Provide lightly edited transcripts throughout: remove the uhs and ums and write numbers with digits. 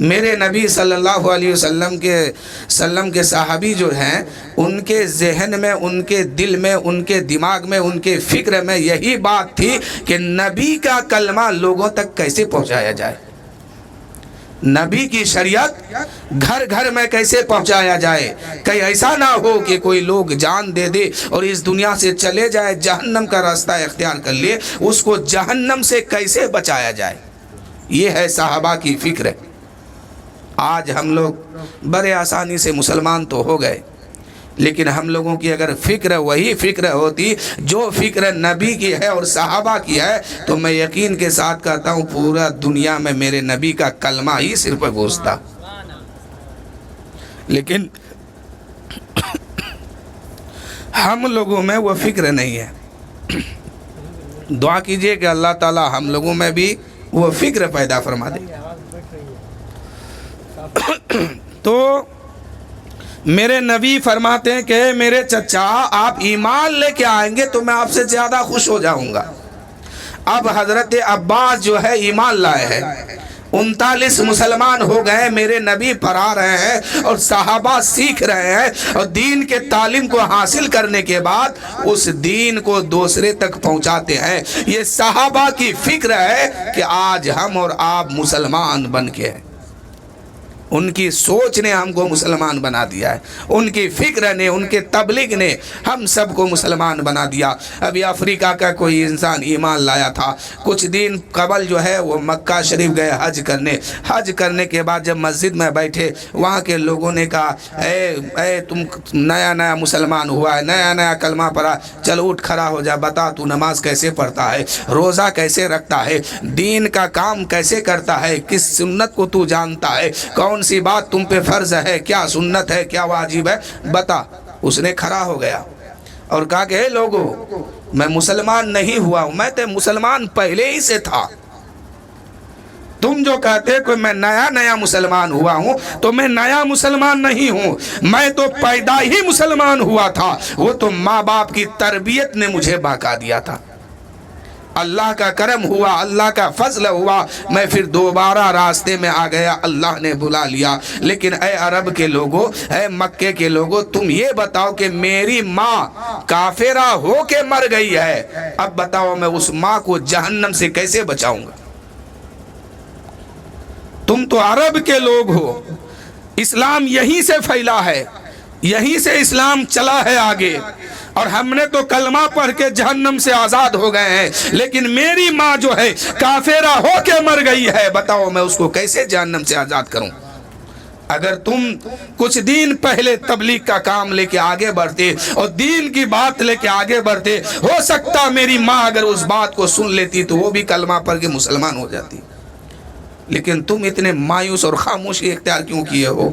میرے نبی صلی اللہ علیہ وسلم کے صحابی جو ہیں، ان کے ذہن میں، ان کے دل میں، ان کے دماغ میں، ان کے فکر میں یہی بات تھی کہ نبی کا کلمہ لوگوں تک کیسے پہنچایا جائے، نبی کی شریعت گھر گھر میں کیسے پہنچایا جائے، کہیں ایسا نہ ہو کہ کوئی لوگ جان دے دے اور اس دنیا سے چلے جائے، جہنم کا راستہ اختیار کر لیے، اس کو جہنم سے کیسے بچایا جائے۔ یہ ہے صحابہ کی فکر۔ آج ہم لوگ بڑے آسانی سے مسلمان تو ہو گئے، لیکن ہم لوگوں کی اگر فکر وہی فکر ہوتی جو فکر نبی کی ہے اور صحابہ کی ہے، تو میں یقین کے ساتھ کہتا ہوں پورا دنیا میں میرے نبی کا کلمہ ہی صرف گونجتا۔ لیکن ہم لوگوں میں وہ فکر نہیں ہے۔ دعا کیجئے کہ اللہ تعالی ہم لوگوں میں بھی وہ فکر پیدا فرما دے۔ تو میرے نبی فرماتے ہیں کہ میرے چچا آپ ایمان لے کے آئیں گے تو میں آپ سے زیادہ خوش ہو جاؤں گا۔ اب حضرت عباس جو ہے ایمان لائے ہیں، 39 مسلمان ہو گئے، میرے نبی پڑھا رہے ہیں اور صحابہ سیکھ رہے ہیں، اور دین کے تعلیم کو حاصل کرنے کے بعد اس دین کو دوسرے تک پہنچاتے ہیں۔ یہ صحابہ کی فکر ہے کہ آج ہم اور آپ مسلمان بن کے ہیں۔ ان کی سوچ نے ہم کو مسلمان بنا دیا ہے، ان کی فکر نے، ان کے تبلیغ نے ہم سب کو مسلمان بنا دیا۔ ابھی افریقہ کا کوئی انسان ایمان لایا تھا، کچھ دن قبل جو ہے وہ مکہ شریف گئے حج کرنے کے بعد جب مسجد میں بیٹھے، وہاں کے لوگوں نے کہا اے تم نیا مسلمان ہوا ہے، نیا کلمہ پڑھا، چل اٹھ کھڑا ہو جا، بتا تو نماز کیسے پڑھتا ہے، روزہ کیسے رکھتا ہے، دین کا کام کیسے کرتا ہے، کس سنت کو تو جانتا ہے، کون سی بات تم پہ فرض ہے، کیا سنت ہے، کیا واجب ہے، بتا۔ اس نے کھڑا ہو گیا اور کہا کہ اے لوگو، میں مسلمان نہیں ہوا ہوں، میں تو مسلمان پہلے ہی سے تھا۔ تم جو کہتے کہ میں نیا مسلمان ہوا ہوں، تو میں نیا مسلمان نہیں ہوں، میں تو پیدا ہی مسلمان ہوا تھا، وہ تو ماں باپ کی تربیت نے مجھے بہکا دیا تھا۔ اللہ کا کرم ہوا، اللہ کا فضل ہوا، میں پھر دوبارہ راستے میں آ گیا، اللہ نے بلا لیا۔ لیکن اے عرب کے لوگوں، اے مکے کے لوگوں، تم یہ بتاؤ کہ میری ماں کافرہ ہو کے مر گئی ہے، اب بتاؤ میں اس ماں کو جہنم سے کیسے بچاؤں گا؟ تم تو عرب کے لوگ ہو، اسلام یہیں سے پھیلا ہے، یہیں سے اسلام چلا ہے آگے، اور ہم نے تو کلمہ پڑھ کے جہنم سے آزاد ہو گئے ہیں، لیکن میری ماں جو ہے کافرہ ہو کے مر گئی ہے، بتاؤ میں اس کو کیسے جہنم سے آزاد کروں؟ اگر تم کچھ دن پہلے تبلیغ کا کام لے کے آگے بڑھتے اور دین کی بات لے کے آگے بڑھتے، ہو سکتا میری ماں اگر اس بات کو سن لیتی تو وہ بھی کلمہ پڑھ کے مسلمان ہو جاتی۔ لیکن تم اتنے مایوس اور خاموشی اختیار کیوں کیے ہو؟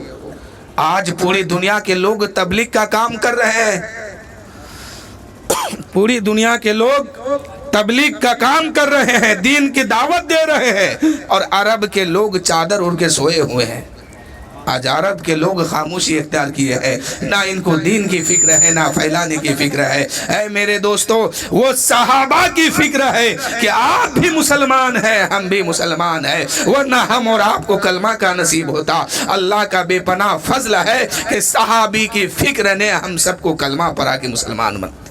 آج پوری دنیا کے لوگ تبلیغ کا کام کر رہے ہیں، پوری دنیا کے لوگ تبلیغ کا کام کر رہے ہیں، دین کی دعوت دے رہے ہیں، اور عرب کے لوگ چادر اڑ کے سوئے ہوئے ہیں۔ آج عرب کے لوگ خاموشی اختیار کیے ہیں، نہ ان کو دین کی فکر ہے، نہ پھیلانے کی فکر ہے۔ اے میرے دوستو، وہ صحابہ کی فکر ہے کہ آپ بھی مسلمان ہیں، ہم بھی مسلمان ہیں، ورنہ ہم اور آپ کو کلمہ کا نصیب ہوتا۔ اللہ کا بے پناہ فضل ہے کہ صحابی کی فکر نے ہم سب کو کلمہ پڑھا کے مسلمان بنا۔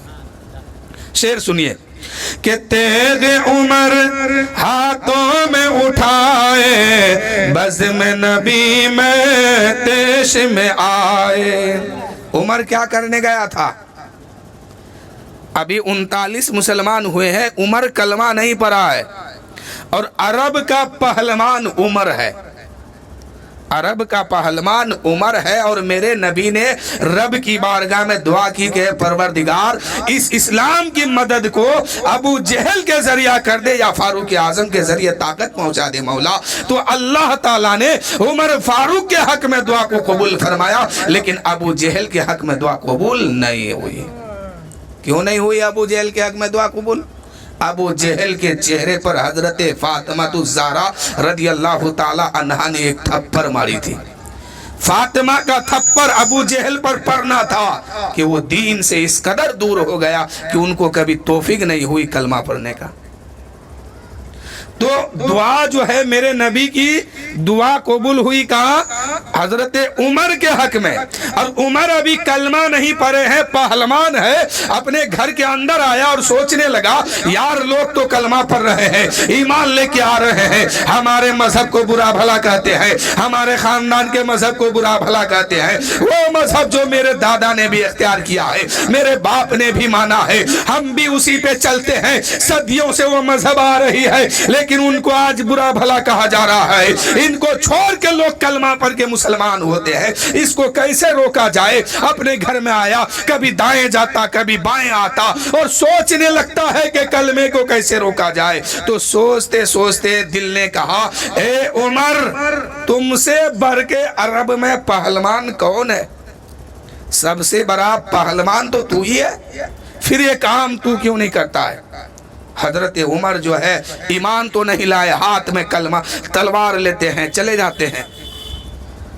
شعر سنیے کہ تیغ عمر ہاتھوں میں اٹھائے، بزم نبی میں تیش میں آئے۔ عمر کیا کرنے گیا تھا؟ ابھی 39 مسلمان ہوئے ہیں، عمر کلمہ نہیں پڑھا ہے، اور عرب کا پہلوان عمر ہے، عرب کا پہلوان عمر ہے، اور میرے نبی نے رب کی بارگاہ میں دعا کی کہ پروردگار اس اسلام کی مدد کو ابو جہل کے ذریعہ کر دے یا فاروق اعظم کے ذریعے طاقت پہنچا دے مولا۔ تو اللہ تعالیٰ نے عمر فاروق کے حق میں دعا کو قبول فرمایا، لیکن ابو جہل کے حق میں دعا قبول نہیں ہوئی۔ کیوں نہیں ہوئی ابو جہل کے حق میں دعا قبول؟ ابو جہل کے چہرے پر حضرت فاطمہ الزہرا رضی اللہ تعالی عنہا نے ایک تھپڑ ماری تھی۔ فاطمہ کا تھپڑ ابو جہل پر پڑنا تھا کہ وہ دین سے اس قدر دور ہو گیا کہ ان کو کبھی توفیق نہیں ہوئی کلمہ پڑھنے کا۔ تو دعا جو ہے میرے نبی کی دعا قبول ہوئی کہاں؟ حضرت عمر کے حق میں. اور عمر ابھی کلمہ نہیں پڑھے ہیں، پہلوان ہے، اپنے گھر کے اندر آیا اور سوچنے لگا یار لوگ تو کلمہ پڑھ رہے ہیں، ایمان لے کے آ رہے ہیں، ہمارے مذہب کو برا بھلا کہتے ہیں، ہمارے خاندان کے مذہب کو برا بھلا کہتے ہیں، وہ مذہب جو میرے دادا نے بھی اختیار کیا ہے، میرے باپ نے بھی مانا ہے، ہم بھی اسی پہ چلتے ہیں، صدیوں سے وہ مذہب آ رہی ہے، لیکن ان کو آج برا بھلا کہا جا رہا ہے، ان کو چھوڑ کے لوگ کلمہ پڑھ کے مسلمان ہوتے ہیں، اس کو کیسے روکا جائے؟ اپنے گھر میں آیا، کبھی دائیں جاتا کبھی بائیں آتا اور سوچنے لگتا ہے کہ کلمے کو کیسے روکا جائے. تو سوچتے سوچتے دل نے کہا اے عمر، تم سے بڑھ کے عرب میں پہلوان کون ہے؟ سب سے بڑا پہلوان تو ہی ہے، پھر یہ کام تو کیوں نہیں کرتا ہے؟ حضرت عمر جو ہے ایمان تو نہیں لائے، ہاتھ میں کلمہ تلوار لیتے ہیں، چلے جاتے ہیں.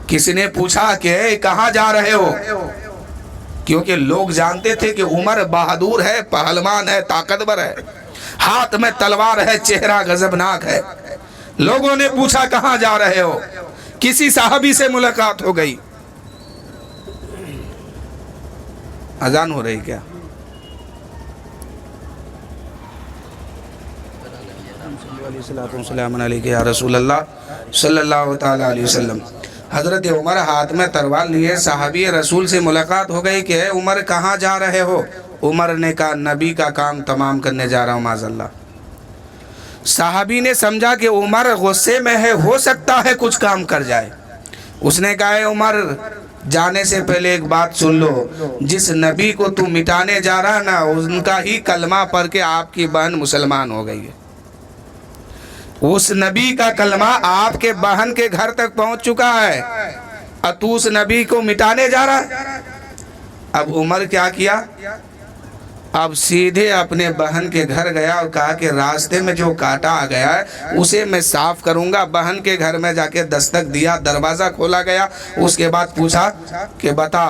کسی نے پوچھا کہ کہاں جا رہے ہو؟ کیونکہ لوگ جانتے تھے کہ عمر بہادر ہے، پہلوان ہے، طاقتور ہے، ہاتھ میں تلوار ہے، چہرہ غضبناک ہے. لوگوں نے پوچھا کہاں جا رہے ہو؟ کسی صحابی سے ملاقات ہو گئی. اذان ہو رہی کیا؟ السلام علیکم یا رسول اللہ صلی اللہ تعالی علیہ وسلم. حضرت عمر ہاتھ میں تلوار لیے، صحابی رسول سے ملاقات ہو گئی کہ عمر کہاں جا رہے ہو؟ عمر نے کہا نبی کا کام تمام کرنے جا رہا ہوں معاذ اللہ. صحابی نے سمجھا کہ عمر غصے میں ہے، ہو سکتا ہے کچھ کام کر جائے. اس نے کہا اے عمر، جانے سے پہلے ایک بات سن لو، جس نبی کو تو مٹانے جا رہا نا، ان کا ہی کلمہ پڑھ کے آپ کی بہن مسلمان ہو گئی ہے. اس نبی کا کلمہ آپ کے بہن کے گھر تک پہنچ چکا ہے، اور تو اس نبی کو مٹانے جا رہا ہے. اب عمر کیا کیا؟ اب سیدھے اپنے بہن کے گھر گیا اور کہا کہ راستے میں جو کانٹا آ گیا ہے اسے میں صاف کروں گا. بہن کے گھر میں جا کے دستک دیا، دروازہ کھولا گیا. اس کے بعد پوچھا کہ بتا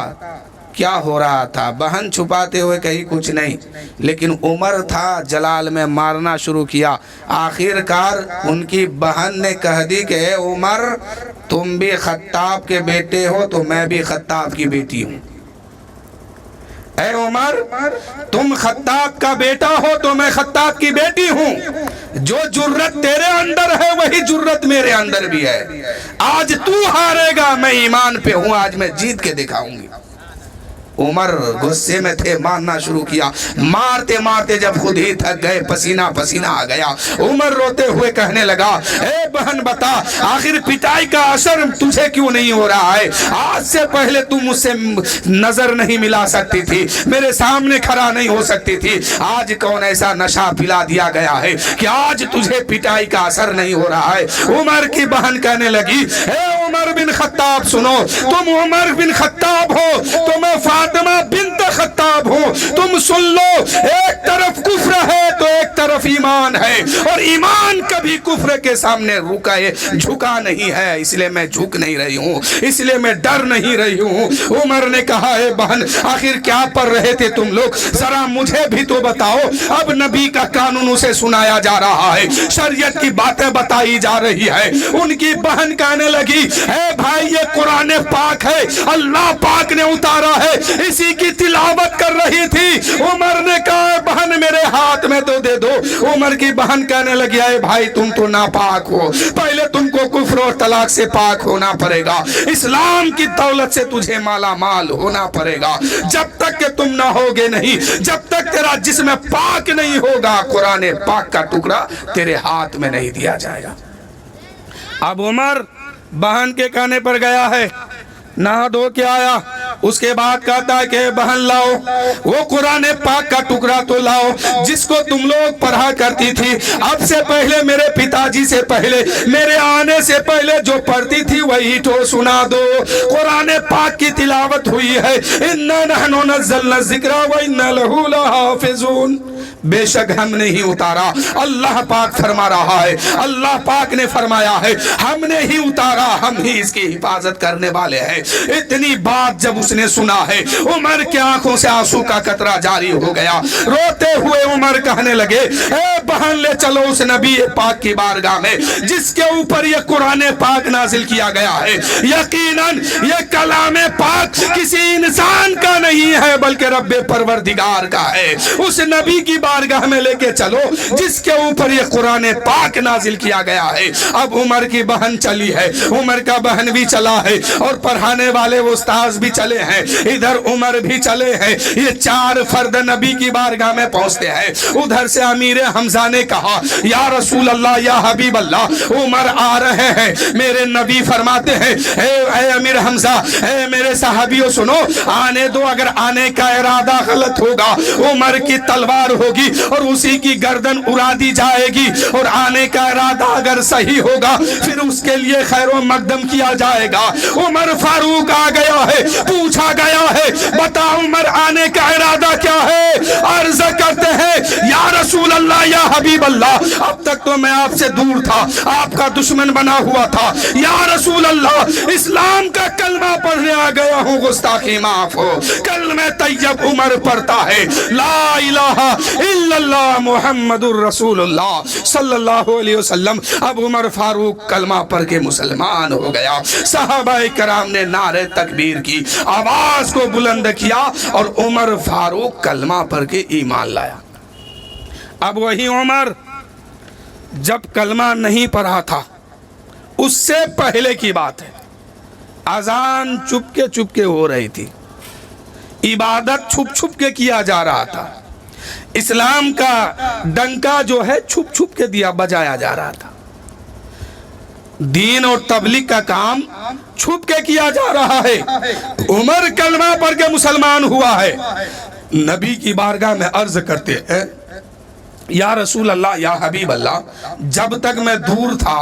کیا ہو رہا تھا؟ بہن چھپاتے ہوئے کہیں کچھ نہیں، لیکن عمر تھا جلال میں مارنا شروع کیا. آخر کار ان کی بہن نے کہہ دی کہ اے عمر، تم بھی خطاب کے بیٹے ہو تو میں بھی خطاب کی بیٹی ہوں. اے عمر، تم خطاب کا بیٹا ہو تو میں خطاب کی بیٹی ہوں. جو جرت تیرے اندر ہے وہی جرت میرے اندر بھی ہے. آج تو ہارے گا، میں ایمان پہ ہوں، آج میں جیت کے دکھاؤں گی. عمر غصے میں تھے، مارنا شروع کیا. مارتے مارتے جب خود ہی تھک گئے، پسینہ پسینہ آ گیا، عمر روتے ہوئے کہنے لگا اے بہن بتا، آخر پٹائی کا اثر تجھے کیوں نہیں ہو رہا ہے؟ آج سے پہلے تم مجھ سے نظر نہیں ملا سکتی تھی، میرے سامنے کھڑا نہیں ہو سکتی تھی. آج کون ایسا نشہ پلا دیا گیا ہے کہ آج تجھے پٹائی کا اثر نہیں ہو رہا ہے؟ عمر کی بہن کہنے لگی اے عمر بن خطاب سنو، تم عمر بن خطاب ہو تو میں فاطمہ بنت خطاب ہوں. تم سن لو، ایک طرف کفر ہے تو ایک طرف ایمان ہے، اور ایمان کبھی کفر کے سامنے جھکا نہیں ہے. اس لیے میں جھک نہیں رہی ہوں، اس لیے میں ڈر نہیں رہی ہوں. عمر نے کہا اے بہن، آخر کیا پڑھ رہے تھے تم لوگ؟ ذرا مجھے بھی تو بتاؤ. اب نبی کا قانون اسے سنایا جا رہا ہے، شریعت کی باتیں بتائی جا رہی ہے. ان کی بہن کہنے لگی اے بھائی، یہ قرآن پاک ہے، اللہ پاک نے اتارا ہے، اسی کی تلاوت کر رہی تھی. عمر نے کہا بہن میرے ہاتھ میں تو دے دو. عمر کی بہن کہنے لگی اے بھائی، تم تو ناپاک ہو، پہلے تم کو کفر اور طلاق سے پاک ہونا پڑے گا، اسلام کی دولت سے تجھے مالا مال ہونا پڑے گا. جب تک کہ تم نہ ہوگے نہیں، جب تک تیرا جسم پاک نہیں ہوگا، قرآن پاک کا ٹکڑا تیرے ہاتھ میں نہیں دیا جائے گا. اب عمر بہن کے کہنے پر گیا ہے، نہا دھو کے آیا. اس کے بعد کہتا ہے کہ بہن لاؤ وہ قرآن پاک کا ٹکڑا تو لاؤ جس کو تم لوگ پڑھا کرتی تھی. اب سے پہلے میرے پتا جی سے پہلے، میرے آنے سے پہلے جو پڑھتی تھی وہی تو سنا دو. قرآن پاک کی تلاوت ہوئی ہے، اِنَّا نَحْنُ نَزَّلْنَا الذِّكْرَ وَإِنَّا لَهُ لَحَافِظُونَ. بے شک ہم نے ہی اتارا. اللہ پاک فرما رہا ہے, اللہ پاک نے فرمایا ہے ہم نے ہی اتارا, ہم ہی اس کی حفاظت کرنے والے ہیں. اتنی بات جب اس نے سنا ہے, عمر کی آنکھوں سے آنسو کا قطرہ جاری ہو گیا. روتے ہوئے عمر کہنے لگے, اے بہن لے چلو اس نبی پاک کی بارگاہ میں جس کے اوپر یہ قرآن پاک نازل کیا گیا ہے. یقیناً یہ کلام پاک کسی انسان کا نہیں ہے بلکہ رب پروردگار کا ہے. اس نبی کی بارگاہ میں لے کے چلو جس کے اوپر یہ قرآن پاک نازل کیا گیا ہے. اب عمر کی بہن چلی ہے, عمر کا بہن بھی چلا ہے, اور پڑھانے والے وہ استاذ بھی چلے ہیں, ادھر عمر بھی چلے ہیں. یہ چار فرد نبی کی بارگاہ میں پہنچتے ہیں. ادھر سے امیر حمزہ نے کہا, یا رسول اللہ, یا حبیب اللہ, عمر آ رہے ہیں. میرے نبی فرماتے ہیں, اے امیر حمزہ, اے میرے صحابیوں سنو, آنے دو. اگر آنے کا ارادہ غلط ہوگا عمر کی تلوار ہوگی اور اسی کی گردن اڑا دی جائے گی, اور آنے کا ارادہ اگر صحیح ہوگا پھر اس کے لیے خیر و مقدم کیا جائے گا. عمر فاروق آ گیا ہے, پوچھا گیا ہے, بتا عمر آنے کا ارادہ کیا ہے؟ عرض کرتے ہیں, یا رسول اللہ, یا حبیب اللہ, اب تک تو میں آپ سے دور تھا, آپ کا دشمن بنا ہوا تھا. یا رسول اللہ, اسلام کا کلمہ پڑھنے آ گیا ہوں, گستاخی معاف ہو. کلمہ طیب عمر پڑھتا ہے, لا الہ الا اللہ محمد الرسول اللہ صلی اللہ علیہ وسلم. اب عمر فاروق کلمہ پڑھ کے مسلمان ہو گیا. صحابہ کرام نے نعرہ تکبیر کی, آواز کو بلند کیا, اور عمر فاروق کلمہ پڑھ کے ایمان لایا. اب وہی عمر جب کلمہ نہیں پڑھا تھا, اس سے پہلے کی بات ہے, اذان چپ کے ہو رہی تھی, عبادت چھپ کے کیا جا رہا تھا, اسلام کا ڈنکا جو ہے چھپ کے دیا بجایا جا رہا تھا, دین اور تبلیغ کا کام چھپ کے کیا جا رہا ہے. عمر کلمہ پڑھ کے مسلمان ہوا ہے. نبی کی بارگاہ میں عرض کرتے ہیں, یا رسول اللہ, یا حبیب اللہ, جب تک میں دور تھا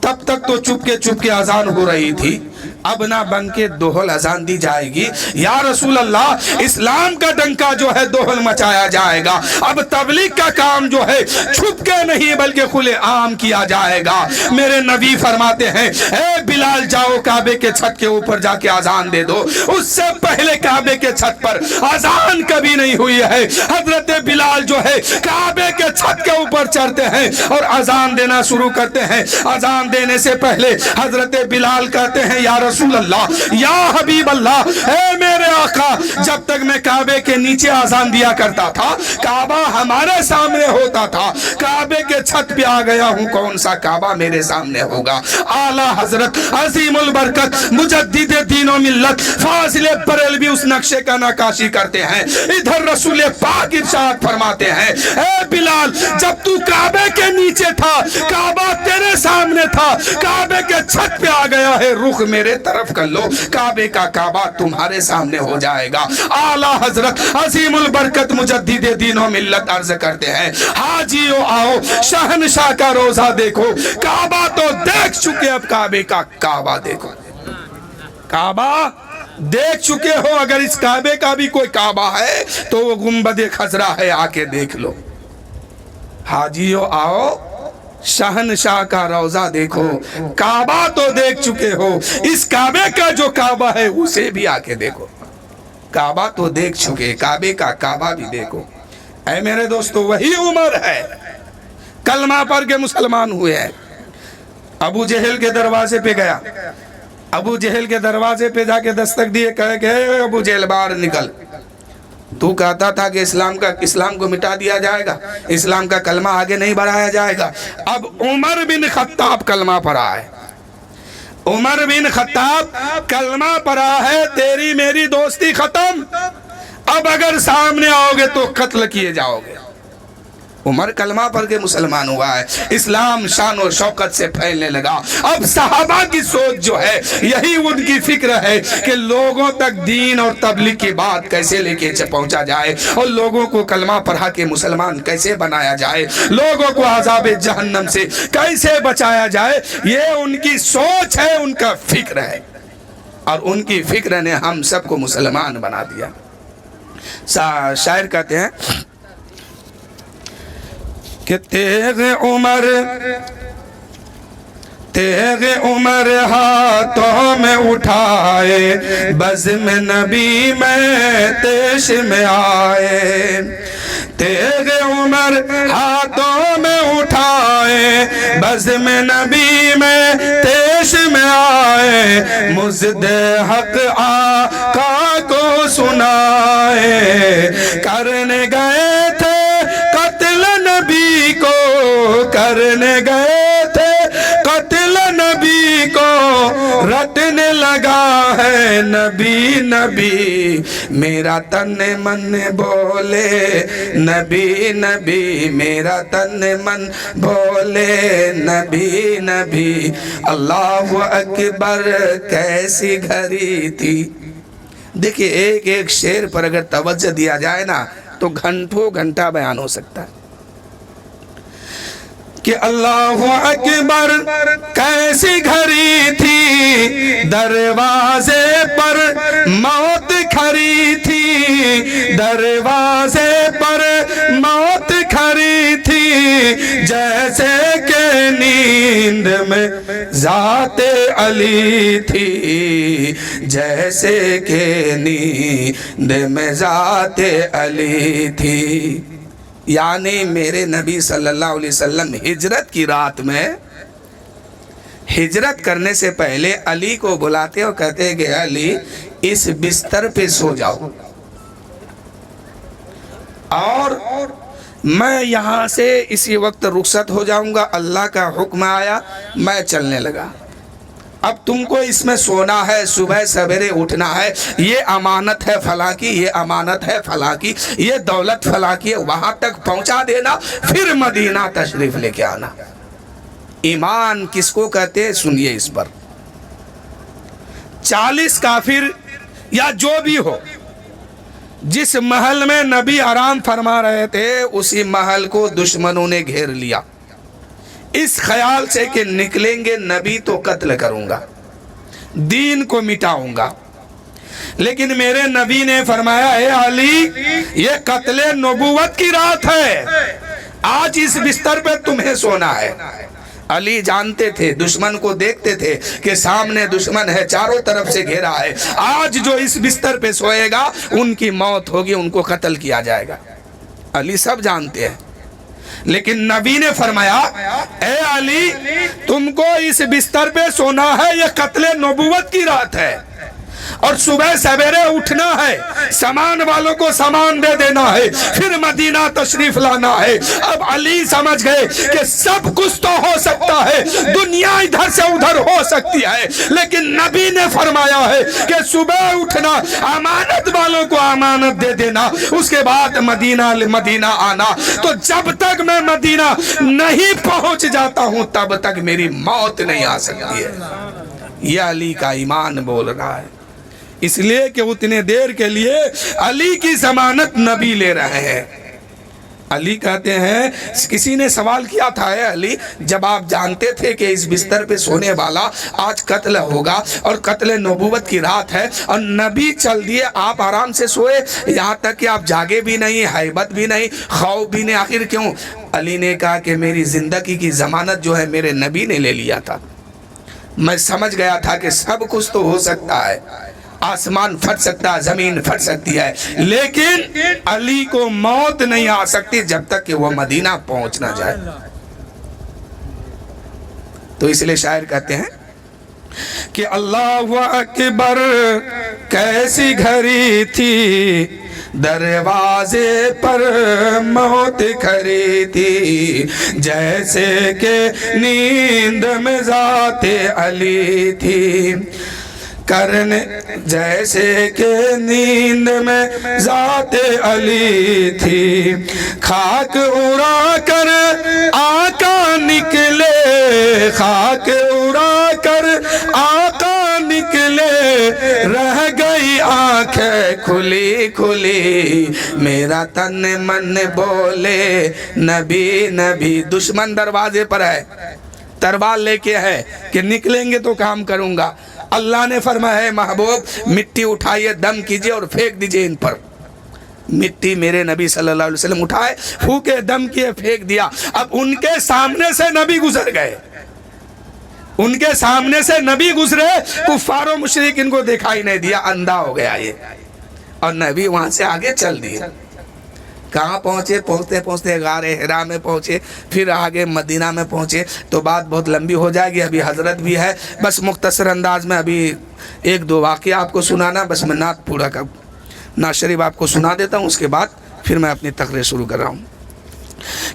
تب تک تو چپ کے اذان ہو رہی تھی, اب نہ بن کے دوہل اذان دی جائے گی. یا رسول اللہ, اسلام کا ڈنکا جو ہے دوہل مچایا جائے گا, اب تبلیغ کا کام جو ہے چھپ کے نہیں بلکہ کھلے عام کیا جائے گا. میرے نبی فرماتے ہیں, اے بلال, جاؤ کعبے کے چھت کے اوپر جا کے اذان دے دو. اس سے پہلے کعبے کے چھت پر اذان کبھی نہیں ہوئی ہے. حضرت بلال جو ہے کعبے کے چھت کے اوپر چڑھتے ہیں اور اذان دینا شروع کرتے ہیں. اذان دینے سے پہلے حضرت بلال کہتے ہیں, یا رسول اللہ, یا حبیب اللہ, اے میرے آقا, جب تک میں کعبے کے نیچے اذان دیا کرتا تھا کعبہ ہمارے سامنے ہوتا تھا, کعبے کے چھت پہ آ گیا ہوں, کون سا کعبہ میرے سامنے ہوگا؟ اعلیٰ حضرت عظیم البرکت مجدد دین و ملت فاضل بریلوی اس نقشے کا نقاشی کرتے ہیں. ادھر رسول پاک ارشاد فرماتے ہیں, اے بلال, جب تو کعبے کے نیچے تھا کعبہ تیرے سامنے تھا, کعبے کے چھت پہ آ گیا ہے, رخ میرے طرف کر لو, کعبے کا کعبہ تمہارے سامنے ہو جائے گا. اعلیٰ حضرت عظیم البرکت مجدد دین و ملت عرض کرتے ہیں, حاجیو آؤ, شہنشاہ کا روزہ دیکھو, کعبہ تو دیکھ چکے, اب کعبے کا کعبہ دیکھو. کعبہ دیکھ چکے ہو, اگر اس کعبے کا بھی کوئی کعبہ ہے تو وہ گنبد خضرا ہے, آ کے دیکھ لو. حاجیو آؤ, شہنشاہ کا روزہ دیکھو, کعبہ تو دیکھ چکے ہو, اس کعبے کا جو کعبہ ہے اسے بھی آ کے دیکھو. کعبہ تو دیکھ چکے, کعبے کا کعبہ بھی دیکھو. اے میرے دوستو, وہی عمر ہے, کلمہ پڑھ کے مسلمان ہوئے ہیں. ابو جہل کے دروازے پہ گیا, ابو جہل کے دروازے پہ جا کے دستک دیے, کہے کہ اے ابو جہل, باہر نکل, تو کہتا تھا کہ اسلام کو مٹا دیا جائے گا, اسلام کا کلمہ آگے نہیں بڑھایا جائے گا. اب عمر بن خطاب کلمہ پڑھا ہے, عمر بن خطاب کلمہ پڑھا ہے, تیری میری دوستی ختم, اب اگر سامنے آؤ گے تو قتل کیے جاؤ گے. عمر کلمہ پڑھ کے مسلمان ہوا ہے. اسلام شان و شوکت سے پھیلنے لگا. اب صحابہ کی سوچ جو ہے یہی ان کی فکر ہے کہ لوگوں تک دین اور تبلیغ کی بات کیسے لے کے پہنچا جائے, اور لوگوں کو کلمہ پڑھا کے مسلمان کیسے بنایا جائے, لوگوں کو عذاب جہنم سے کیسے بچایا جائے. یہ ان کی سوچ ہے, ان کا فکر ہے, اور ان کی فکر نے ہم سب کو مسلمان بنا دیا. شاعر کہتے ہیں, کہ تیغ عمر ہاتھوں میں اٹھائے، بزم نبی میں تیش میں آئے، تیغ عمر ہاتھوں میں اٹھائے، بزم نبی میں تیش میں آئے، مزد حق آقا کو سنائے، کرنے گئے تھے قتل نبی کو، کرنے گئے تھے قتل نبی کو، رٹنے لگا ہے نبی نبی، میرا تن من بولے نبی نبی، میرا تن من بولے نبی نبی، اللہ اکبر کیسی گھڑی تھی۔ دیکھیں ایک ایک شعر پر اگر توجہ دیا جائے نا تو گھنٹوں گھنٹہ بیان ہو سکتا ہے کہ اللہ اکبر کیسی گھڑی تھی، دروازے پر موت کھڑی تھی، دروازے پر موت کھڑی تھی، جیسے کہ نیند میں ذات علی تھی، جیسے کہ نیند میں ذات علی تھی۔ یعنی میرے نبی صلی اللہ علیہ وسلم ہجرت کی رات میں ہجرت کرنے سے پہلے علی کو بلاتے اور کہتے کہ علی اس بستر پہ سو جاؤ، اور میں یہاں سے اسی وقت رخصت ہو جاؤں گا، اللہ کا حکم آیا میں چلنے لگا، اب تم کو اس میں سونا ہے، صبح سویرے اٹھنا ہے، یہ امانت ہے فلاں کی، یہ امانت ہے فلاں کی، یہ دولت فلاں کی، وہاں تک پہنچا دینا، پھر مدینہ تشریف لے کے آنا۔ ایمان کس کو کہتے ہیں سنیے اس پر۔ 40 کافر یا جو بھی ہو، جس محل میں نبی آرام فرما رہے تھے اسی محل کو دشمنوں نے گھیر لیا، اس خیال سے کہ نکلیں گے نبی تو قتل کروں گا، دین کو مٹاؤں گا، لیکن میرے نبی نے فرمایا اے علی یہ قتل نبوت کی رات ہے، آج اس بستر پہ تمہیں سونا ہے۔ علی جانتے تھے، دشمن کو دیکھتے تھے کہ سامنے دشمن ہے، چاروں طرف سے گھیرا ہے، آج جو اس بستر پہ سوئے گا ان کی موت ہوگی، ان کو قتل کیا جائے گا۔ علی سب جانتے ہیں، لیکن نبی نے فرمایا اے علی تم کو اس بستر پہ سونا ہے، یہ قتل نبوت کی رات ہے، اور صبح سویرے اٹھنا ہے، سامان والوں کو سامان دے دینا ہے، پھر مدینہ تشریف لانا ہے۔ اب علی سمجھ گئے کہ سب کچھ تو ہو سکتا ہے، دنیا ادھر سے ادھر ہو سکتی ہے، لیکن نبی نے فرمایا ہے کہ صبح اٹھنا، امانت والوں کو امانت دے دینا، اس کے بعد مدینہ آنا، تو جب تک میں مدینہ نہیں پہنچ جاتا ہوں تب تک میری موت نہیں آ سکتی ہے۔ یہ علی کا ایمان بول رہا ہے، اس لیے کہ اتنے دیر کے لیے علی کی ضمانت نبی لے رہے ہیں۔ علی کہتے ہیں، کسی نے سوال کیا تھا اے علی جب آپ جانتے تھے کہ اس بستر پہ سونے والا آج قتل ہوگا اور قتل نبوت کی رات ہے اور نبی چل دیے، آپ آرام سے سوئے، یہاں تک کہ آپ جاگے بھی نہیں، حیبت بھی نہیں، خوف بھی نہیں، آخر کیوں؟ علی نے کہا کہ میری زندگی کی ضمانت جو ہے میرے نبی نے لے لیا تھا، میں سمجھ گیا تھا کہ سب کچھ تو ہو سکتا ہے، آسمان پھٹ سکتا ہے، زمین پھٹ سکتی ہے، لیکن علی کو موت نہیں آ سکتی جب تک کہ وہ مدینہ پہنچ نہ جائے۔ تو اس لیے شاعر کہتے ہیں کہ اللہ اکبر کیسی گھڑی تھی، دروازے پر موت کھڑی تھی، جیسے کہ نیند میں ذات علی تھی، کرنے جیسے کہ نیند میں ذات علی تھی، خاک اڑا کر آقا نکلے، خاک اڑا کر آقا نکلے، رہ گئی آنکھیں کھلی کھلی، میرا تن من بولے نبی نبی۔ دشمن دروازے پر ہے، تلوار لے کے ہے کہ نکلیں گے تو کام کروں گا، اللہ نے فرمایا ہے محبوب مٹی اٹھائیے، دم کیجئے اور پھینک دیجئے ان پر۔ مٹی میرے نبی صلی اللہ علیہ وسلم اٹھائے، پھونکے، دم کیے، پھینک دیا۔ اب ان کے سامنے سے نبی گزر گئے، ان کے سامنے سے نبی گزرے، کفار و مشرک ان کو دکھائی نہیں دیا، اندھا ہو گیا یہ، اور نبی وہاں سے آگے چل دیے۔ کہاں پہنچے؟ پہنچتے پہنچتے غار حرا میں پہنچے، پھر آگے مدینہ میں پہنچے۔ تو بات بہت لمبی ہو جائے گی، ابھی حضرت بھی ہے، بس مختصر انداز میں ابھی ایک دو واقعہ آپ کو سنانا، بس میں نعت پورا کر نعت شریف آپ کو سنا دیتا ہوں، اس کے بعد پھر میں اپنی تقریر شروع کر رہا ہوں۔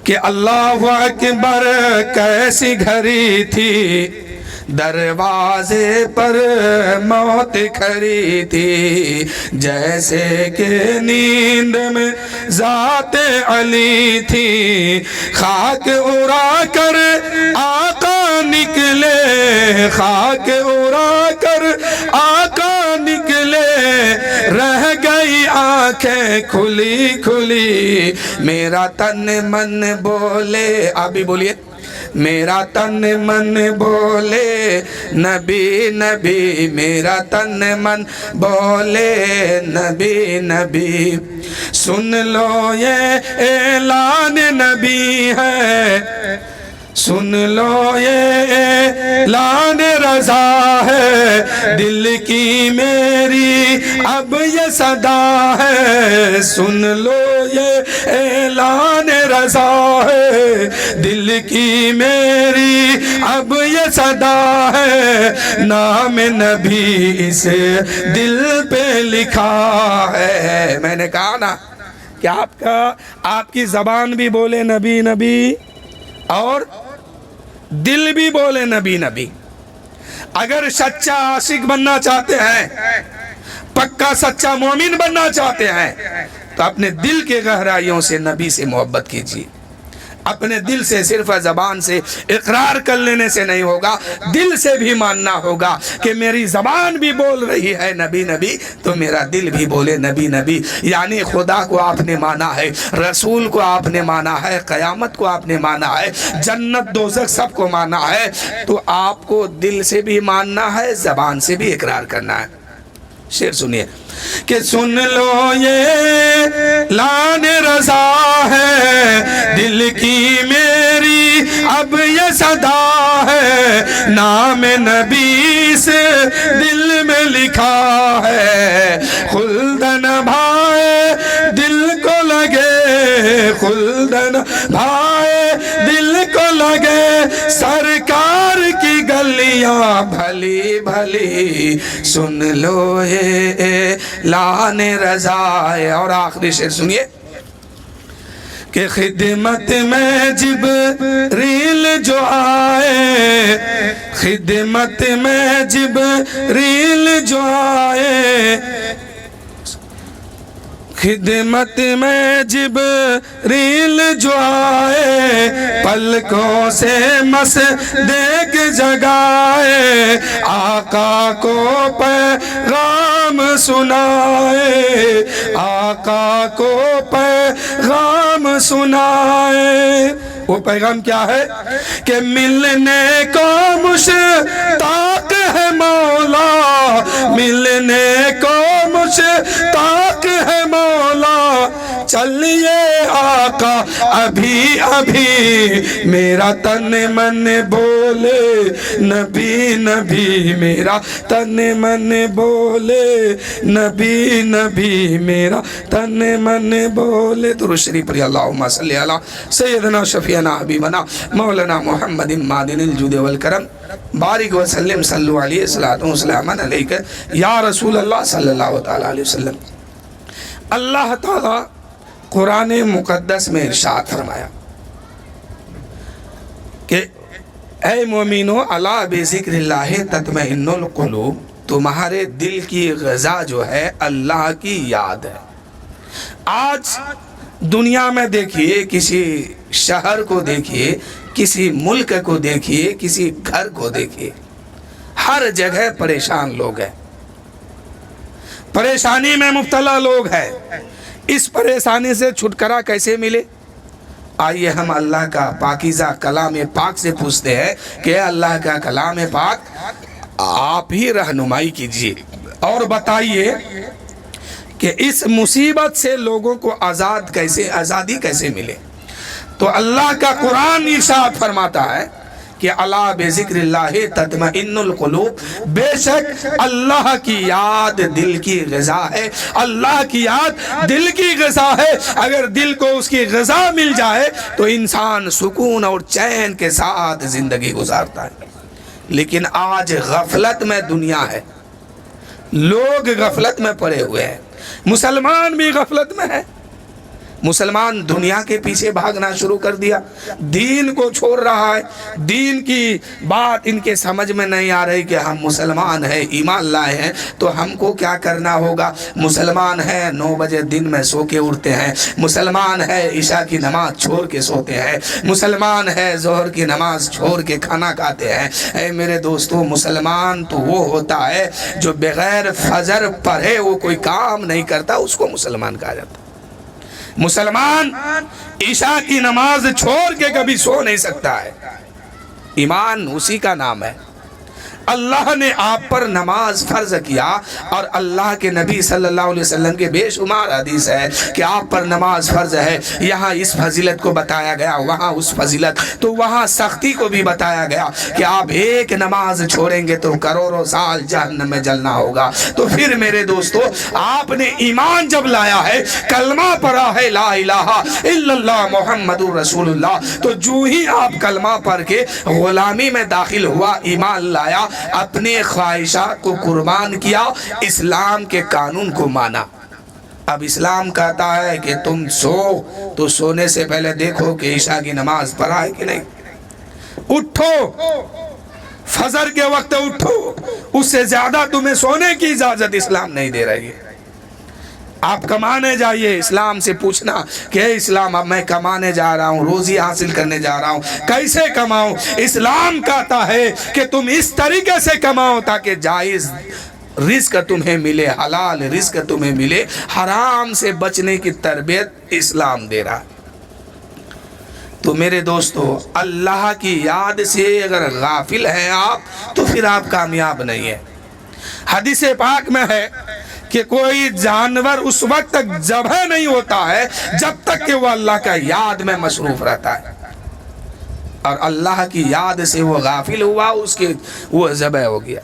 کہ اللہ اکبر کیسی گھڑی تھی، دروازے پر موت کھڑی تھی، جیسے کہ نیند میں ذات علی تھی، خاک اڑا کر آقا نکلے، خاک اڑا کر آقا نکلے، رہ گئی آنکھیں کھلی کھلی، میرا تن من بولے، آپ بھی بولیے، میرا تن من بولے نبی نبی، میرا تن من بولے نبی نبی، سن لو یہ اعلان نبی ہے، سن لو یہ اعلان رضا ہے، دل کی میری اب یہ صدا ہے، سن لو یہ اعلان رضا ہے، دل کی میری اب یہ صدا ہے، نام نبی اسے دل پہ لکھا ہے۔ میں نے کہا نا کہ آپ کی زبان بھی بولے نبی نبی اور دل بھی بولے نبی نبی۔ اگر سچا عاشق بننا چاہتے ہیں، پکا سچا مومن بننا چاہتے ہیں، تو اپنے دل کے گہرائیوں سے نبی سے محبت کیجیے۔ اپنے دل سے، صرف زبان سے اقرار کر لینے سے نہیں ہوگا، دل سے بھی ماننا ہوگا کہ میری زبان بھی بول رہی ہے نبی نبی، تو میرا دل بھی بولے نبی نبی۔ یعنی خدا کو آپ نے مانا ہے، رسول کو آپ نے مانا ہے، قیامت کو آپ نے مانا ہے، جنت دوزخ سب کو مانا ہے، تو آپ کو دل سے بھی ماننا ہے، زبان سے بھی اقرار کرنا ہے۔ شعر سنیے کہ سن لو یہ لان رضا ہے، دل کی میری اب یہ صدا ہے، نام نبی سے دل میں لکھا ہے، خلدن بھائے دل کو لگے، خلدن بھائے دل کو لگے، سرکار کی گلیاں بھلی بھلی، سن لو یہ اعلان رضا ہے۔ اور آخری شعر سنیے کہ خدمت میں جبریل جو آئے، خدمت میں جبریل جو آئے، خدمت میں جبریل جو آئے، پلکوں سے مس دیکھ جگائے، آقا کو پیغام سنائے، آقا کو پیغام سنائے۔ وہ پیغام کیا ہے کہ ملنے کو مشتاق ہے مولا، ملنے کو مشتاق ہے مولا، چلیے آقا ابھی ابھی، میرا تن من بولے نبی نبی، میرا تن من بولے نبی نبی، میرا تن من بولے۔ درود شریف پڑھیے، اللہم صلی علی سیدنا شفیعنا حبیبنا مولانا محمد معدن الجود والکرم، بارک وسلم صلو علیہ الصلوۃ والسلام علیک یا رسول اللہ صلی اللہ تعالیٰ علیہ وسلم۔ اللہ تعالیٰ قرآن مقدس میں ارشاد فرمایا کہ اے مومنو الا بذکر اللہ تطمئن القلوب، تمہارے دل کی غذا جو ہے اللہ کی یاد ہے۔ آج دنیا میں دیکھیے، کسی شہر کو دیکھیے، کسی ملک کو دیکھیے، کسی گھر کو دیکھیے، ہر جگہ پریشان لوگ ہیں، پریشانی میں مبتلا لوگ ہیں۔ اس پریشانی سے چھٹکارا کیسے ملے؟ آئیے ہم اللہ کا پاکیزہ کلام پاک سے پوچھتے ہیں کہ اللہ کا کلام پاک آپ ہی رہنمائی کیجیے اور بتائیے کہ اس مصیبت سے لوگوں کو آزادی کیسے ملے، تو اللہ کا قرآن ارشاد فرماتا ہے کہ الا بذکر اللہ تطمئن القلوب، بے شک اللہ کی یاد دل کی غذا ہے، اللہ کی یاد دل کی غذا ہے۔ اگر دل کو اس کی غذا مل جائے تو انسان سکون اور چین کے ساتھ زندگی گزارتا ہے۔ لیکن آج غفلت میں دنیا ہے، لوگ غفلت میں پڑے ہوئے ہیں، مسلمان بھی غفلت میں ہے۔ مسلمان دنیا کے پیچھے بھاگنا شروع کر دیا، دین کو چھوڑ رہا ہے۔ دین کی بات ان کے سمجھ میں نہیں آ رہی کہ ہم مسلمان ہیں، ایمان لائے ہیں تو ہم کو کیا کرنا ہوگا۔ مسلمان ہیں 9 بجے دن میں سو کے اٹھتے ہیں، مسلمان ہے عشاء کی نماز چھوڑ کے سوتے ہیں، مسلمان ہے ظہر کی نماز چھوڑ کے کھانا کھاتے ہیں۔ اے میرے دوستو، مسلمان تو وہ ہوتا ہے جو بغیر فجر پڑھے وہ کوئی کام نہیں کرتا، اس کو مسلمان کہا جاتا ہے۔ مسلمان عشاء کی نماز چھوڑ کے کبھی سو نہیں سکتا ہے، ایمان اسی کا نام ہے۔ اللہ نے آپ پر نماز فرض کیا، اور اللہ کے نبی صلی اللہ علیہ وسلم کے بے شمار حدیث ہے کہ آپ پر نماز فرض ہے۔ یہاں اس فضیلت کو بتایا گیا، وہاں اس فضیلت، تو وہاں سختی کو بھی بتایا گیا کہ آپ ایک نماز چھوڑیں گے تو کروڑوں سال جہنم میں جلنا ہوگا۔ تو پھر میرے دوستو، آپ نے ایمان جب لایا ہے، کلمہ پڑھا ہے لا الہ الا اللہ محمد رسول اللہ، تو جو ہی آپ کلمہ پڑھ کے غلامی میں داخل ہوا، ایمان لایا، اپنے خواہشات کو قربان کیا، اسلام کے قانون کو مانا۔ اب اسلام کہتا ہے کہ تم سو تو سونے سے پہلے دیکھو کہ عشاء کی نماز پڑھا ہے کہ نہیں، اٹھو فجر کے وقت اٹھو، اس سے زیادہ تمہیں سونے کی اجازت اسلام نہیں دے رہی ہے۔ آپ کمانے جائیے، اسلام سے پوچھنا کہ اے اسلام اب میں کمانے جا رہا ہوں، روزی حاصل کرنے جا رہا ہوں، کیسے کماؤں؟ اسلام کہتا ہے کہ تم اس طریقے سے کماؤ تاکہ جائز رزق تمہیں ملے، حلال رزق تمہیں ملے، حرام سے بچنے کی تربیت اسلام دے رہا ہے۔ تو میرے دوستو، اللہ کی یاد سے اگر غافل ہیں آپ تو پھر آپ کامیاب نہیں ہیں۔ حدیث پاک میں ہے کہ کوئی جانور اس وقت تک ذبح نہیں ہوتا ہے جب تک کہ وہ اللہ کا یاد میں مصروف رہتا ہے، اور اللہ کی یاد سے وہ غافل ہوا، اس کے وہ ذبح ہو گیا۔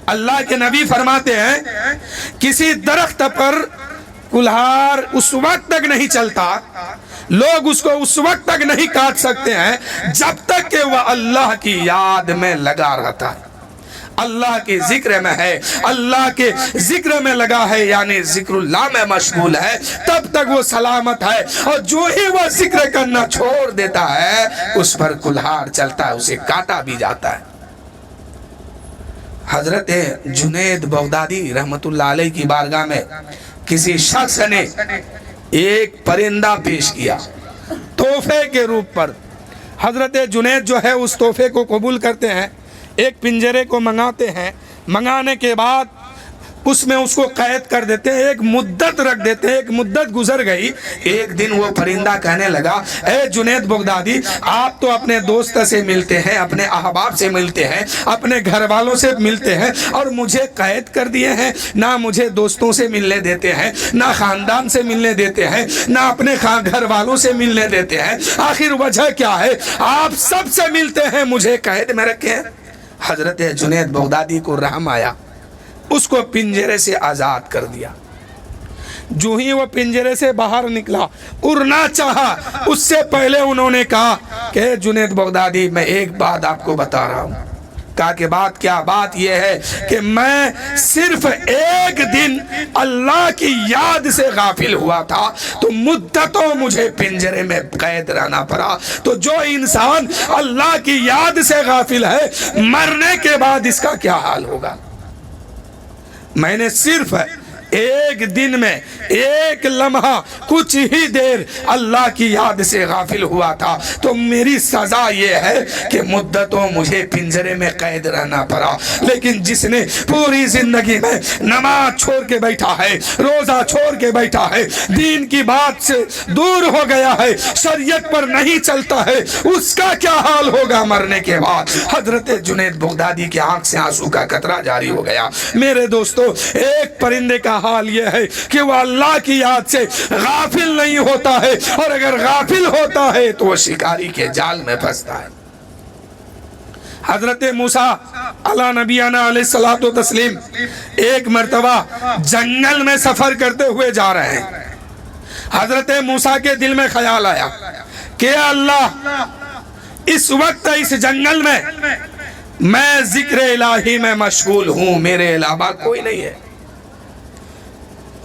اللہ کے نبی فرماتے ہیں کسی درخت پر کلہار اس وقت تک نہیں چلتا، لوگ اس کو اس وقت تک نہیں کاٹ سکتے ہیں جب تک کہ وہ اللہ کی یاد میں لگا رہتا ہے، اللہ کے ذکر میں ہے، اللہ کے ذکر میں لگا ہے، یعنی ذکر اللہ میں مشغول ہے، تب تک وہ سلامت ہے۔ اور جو ہی وہ ذکر کرنا چھوڑ دیتا ہے اس پر کلہار چلتا ہے، اسے کاٹا بھی جاتا ہے۔ حضرت جنید بغدادی رحمت اللہ علیہ کی بارگاہ میں کسی شخص نے ایک پرندہ پیش کیا تحفے کے روپ پر۔ حضرت جنید جو ہے اس تحفے کو قبول کرتے ہیں، ایک پنجرے کو منگاتے ہیں، منگانے کے بعد اس میں اس کو قید کر دیتے ہیں، ایک مدت رکھ دیتے ہیں۔ ایک مدت گزر گئی، ایک دن وہ پرندہ کہنے لگا، اے جنید بغدادی، آپ تو اپنے دوست سے ملتے ہیں، اپنے احباب سے ملتے ہیں، اپنے گھر والوں سے ملتے ہیں، اور مجھے قید کر دیے ہیں، نہ مجھے دوستوں سے ملنے دیتے ہیں، نہ خاندان سے ملنے دیتے ہیں، نہ اپنے گھر والوں سے ملنے دیتے ہیں، آخر وجہ کیا ہے؟ آپ سب سے ملتے ہیں، مجھے قید میں رکھے ہیں۔ حضرت جنید بغدادی کو رحم آیا، اس کو پنجرے سے آزاد کر دیا۔ جو ہی وہ پنجرے سے باہر نکلا، اڑنا چاہا، اس سے پہلے انہوں نے کہا کہ جنید بغدادی میں ایک بات آپ کو بتا رہا ہوں۔ کہا کہ بات کیا؟ بات یہ ہے کہ میں صرف ایک دن اللہ کی یاد سے غافل ہوا تھا تو مدتوں مجھے پنجرے میں قید رہنا پڑا۔ تو جو انسان اللہ کی یاد سے غافل ہے، مرنے کے بعد اس کا کیا حال ہوگا؟ میں نے صرف ایک دن میں ایک لمحہ کچھ ہی دیر اللہ کی یاد سے غافل ہوا تھا، تو میری سزا یہ ہے کہ مدتوں مجھے پنجرے میں قید رہنا پڑا۔ لیکن جس نے پوری زندگی میں نماز چھوڑ کے بیٹھا ہے، روزہ چھوڑ کے بیٹھا ہے، دین کی بات سے دور ہو گیا ہے، شریعت پر نہیں چلتا ہے، اس کا کیا حال ہوگا مرنے کے بعد؟ حضرت جنید بغدادی کی آنکھ سے آنسو کا قطرہ جاری ہو گیا۔ میرے دوستو، ایک پرندے کا کا حال یہ ہے کہ وہ اللہ کی یاد سے غافل نہیں ہوتا ہے، اور اگر غافل ہوتا ہے تو وہ شکاری کے جال میں پھنستا ہے۔ حضرت موسیٰ علیہ نبینا علیہ الصلوۃ والتسلیم ایک مرتبہ جنگل میں سفر کرتے ہوئے جا رہے ہیں۔ حضرت موسیٰ کے دل میں خیال آیا کہ اللہ اس وقت اس جنگل میں ذکر الہی میں مشغول ہوں، میرے علاوہ کوئی نہیں ہے۔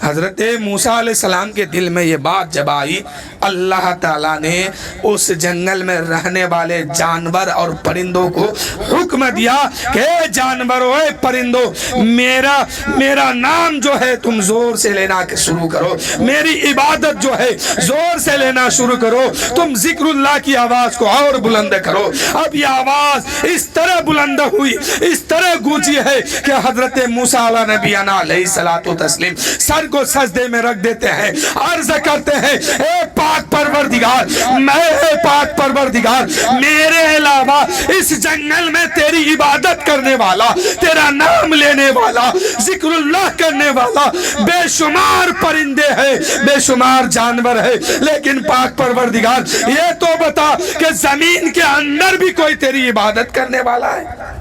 حضرت موسیٰ علیہ السلام کے دل میں یہ بات جب آئی، اللہ تعالیٰ نے اس جنگل میں رہنے والے جانور اور پرندوں کو حکم دیا کہ جانوروں اے پرندوں، میرا نام جو ہے تم زور سے لینا شروع کرو، میری عبادت جو ہے زور سے لینا شروع کرو، تم ذکر اللہ کی آواز کو اور بلند کرو۔ اب یہ آواز اس طرح بلند ہوئی، اس طرح گونجی ہے کہ حضرت موسیٰ علیہ نبینا علیہ الصلوۃ والتسلیم سر کو سجدے میں رکھ دیتے ہیں، عرض کرتے ہیں اے پاک پروردگار، اے پاک پروردگار، میرے علاوہ اس جنگل میں تیری عبادت کرنے والا، تیرا نام لینے والا، ذکر اللہ کرنے والا بے شمار پرندے ہیں، بے شمار جانور ہیں، لیکن پاک پروردگار یہ تو بتا کہ زمین کے اندر بھی کوئی تیری عبادت کرنے والا ہے؟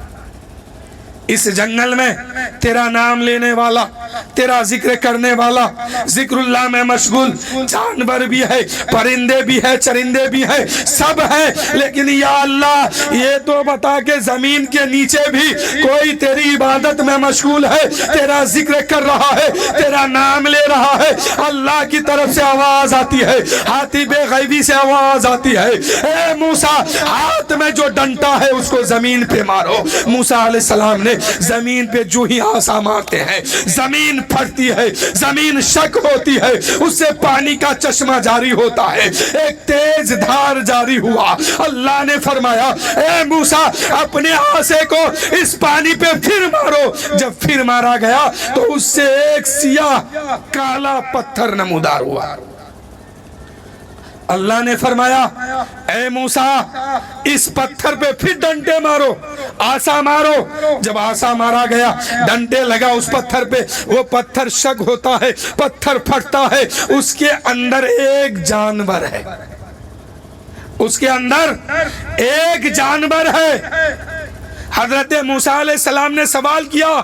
اس جنگل میں تیرا نام لینے والا، تیرا ذکر کرنے والا، ذکر اللہ میں مشغول جانور بھی ہے، پرندے بھی ہے، چرندے بھی ہیں، سب ہیں، لیکن یا اللہ یہ تو بتا کہ زمین کے نیچے بھی کوئی تیری عبادت میں مشغول ہے، تیرا ذکر کر رہا ہے، تیرا نام لے رہا ہے۔ اللہ کی طرف سے آواز آتی ہے، حاتب غیبی سے آواز آتی ہے، اے موسیٰ ہاتھ میں جو ڈنٹا ہے اس کو زمین پہ مارو۔ موسیٰ علیہ السلام نے زمین پہ جو ہی آسا مارتے ہیں، زمین پھٹتی ہے، زمین شک ہوتی ہے، اس سے پانی کا چشمہ جاری ہوتا ہے، ایک تیز دھار جاری ہوا۔ اللہ نے فرمایا اے موسیٰ اپنے آسے کو اس پانی پہ پھر مارو۔ جب پھر مارا گیا تو اس سے ایک سیاہ کالا پتھر نمودار ہوا۔ اللہ نے فرمایا اے موسیٰ اس پتھر پہ پھر ڈنٹے مارو، آسا مارو۔ جب آسا مارا گیا، ڈنٹے لگا اس پتھر پہ، وہ پتھر شک ہوتا ہے، پتھر پھٹتا ہے، اس کے اندر ایک جانور ہے، اس کے اندر ایک جانور ہے۔ حضرت موسیٰ علیہ السلام نے سوال کیا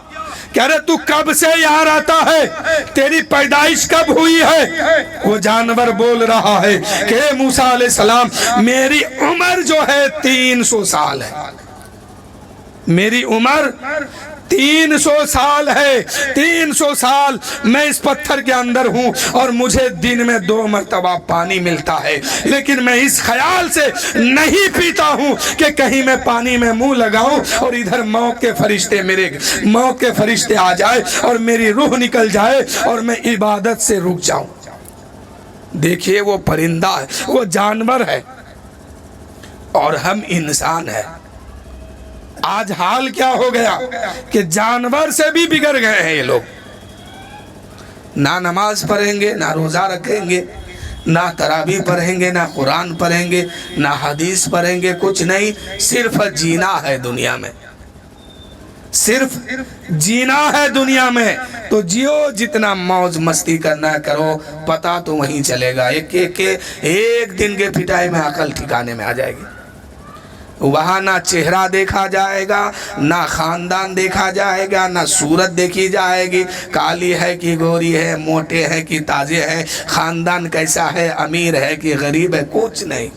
کہ ارے تو کب سے یہاں رہتا ہے، تیری پیدائش کب ہوئی ہے؟ وہ جانور بول رہا ہے کہ اے موسیٰ علیہ السلام میری عمر جو ہے 300 سال ہے، میری عمر 300 سال ہے، 300 سال میں اس پتھر کے اندر ہوں، اور مجھے دن میں 2 مرتبہ پانی ملتا ہے، لیکن میں اس خیال سے نہیں پیتا ہوں کہ کہیں میں پانی میں منہ لگاؤں اور ادھر موت کے فرشتے آ جائے اور میری روح نکل جائے اور میں عبادت سے رک جاؤں۔ دیکھیے وہ پرندہ ہے، وہ جانور ہے، اور ہم انسان ہیں۔ آج حال کیا ہو گیا کہ جانور سے بھی بگڑ گئے ہیں یہ لوگ، نہ نماز پڑھیں گے، نہ روزہ رکھیں گے، نہ تراویح پڑھیں گے، نہ قرآن پڑھیں گے، نہ حدیث پڑھیں گے، کچھ نہیں، صرف جینا ہے دنیا میں، صرف جینا ہے دنیا میں۔ تو جیو، جتنا موج مستی کرنا کرو، پتا تو وہیں چلے گا، ایک دن کے پٹائی میں عقل ٹھکانے میں آ جائے گی۔ وہاں نہ چہرہ دیکھا جائے گا، نہ خاندان دیکھا جائے گا، نہ صورت دیکھی جائے گی، کالی ہے کہ گوری ہے، موٹے ہے کہ تازے ہے، خاندان کیسا ہے، امیر ہے کہ غریب ہے، کچھ نہیں۔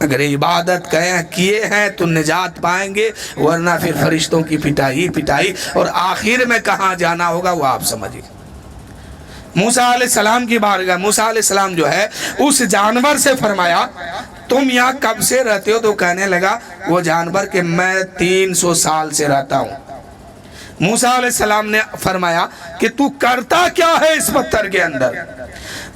اگر عبادت کیے ہیں تو نجات پائیں گے، ورنہ پھر فرشتوں کی پٹائی، اور آخر میں کہاں جانا ہوگا وہ آپ سمجھیں۔ موسیٰ علیہ السلام کی بارگاہ، موسیٰ علیہ السلام جو ہے اس جانور سے فرمایا تم یہاں کب سے رہتے ہو؟ تو کہنے لگا وہ جانور کہ میں 300 سال سے رہتا ہوں۔ موسیٰ علیہ السلام نے فرمایا کہ تو کرتا کیا ہے اس پتھر کے اندر؟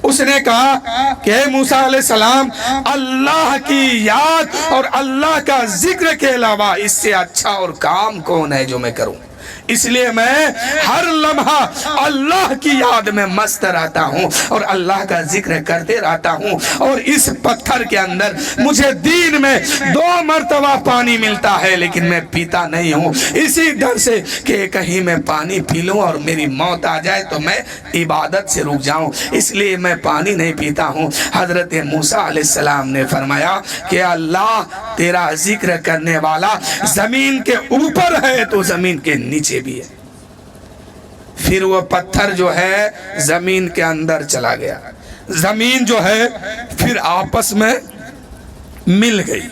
اس نے کہا کہ اے موسیٰ علیہ السلام اللہ کی یاد اور اللہ کا ذکر کے علاوہ اس سے اچھا اور کام کون ہے جو میں کروں؟ اس لیے میں ہر لمحہ اللہ کی یاد میں مست رہتا ہوں اور اللہ کا ذکر کرتے رہتا ہوں۔ اور اس پتھر کے اندر مجھے دین میں 2 مرتبہ پانی ملتا ہے لیکن میں پیتا نہیں ہوں، اسی ڈر سے کہ کہیں میں پانی پی لوں اور میری موت آ جائے تو میں عبادت سے رک جاؤں، اس لیے میں پانی نہیں پیتا ہوں۔ حضرت موسیٰ علیہ السلام نے فرمایا کہ اللہ تیرا ذکر کرنے والا زمین کے اوپر ہے تو زمین کے نیچے بھی ہے۔ پھر وہ پتھر جو ہے زمین کے اندر چلا گیا، زمین جو ہے پھر آپس میں مل گئی۔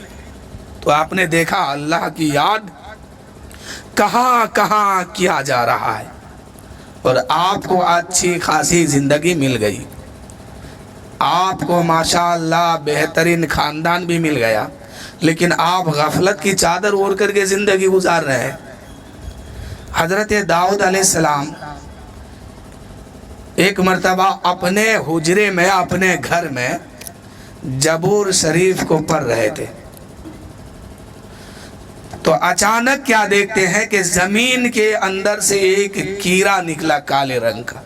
تو آپ نے دیکھا اللہ کی یاد کہاں کہاں کیا جا رہا ہے، اور آپ کو اچھی خاصی زندگی مل گئی، آپ کو ماشاءاللہ بہترین خاندان بھی مل گیا، لیکن آپ غفلت کی چادر اوڑھ کر کے زندگی گزار رہے ہیں۔ حضرت داؤد علیہ السلام ایک مرتبہ اپنے حجرے میں، اپنے گھر میں زبور شریف کو پڑھ رہے تھے، تو اچانک کیا دیکھتے ہیں کہ زمین کے اندر سے ایک کیڑا نکلا کالے رنگ کا۔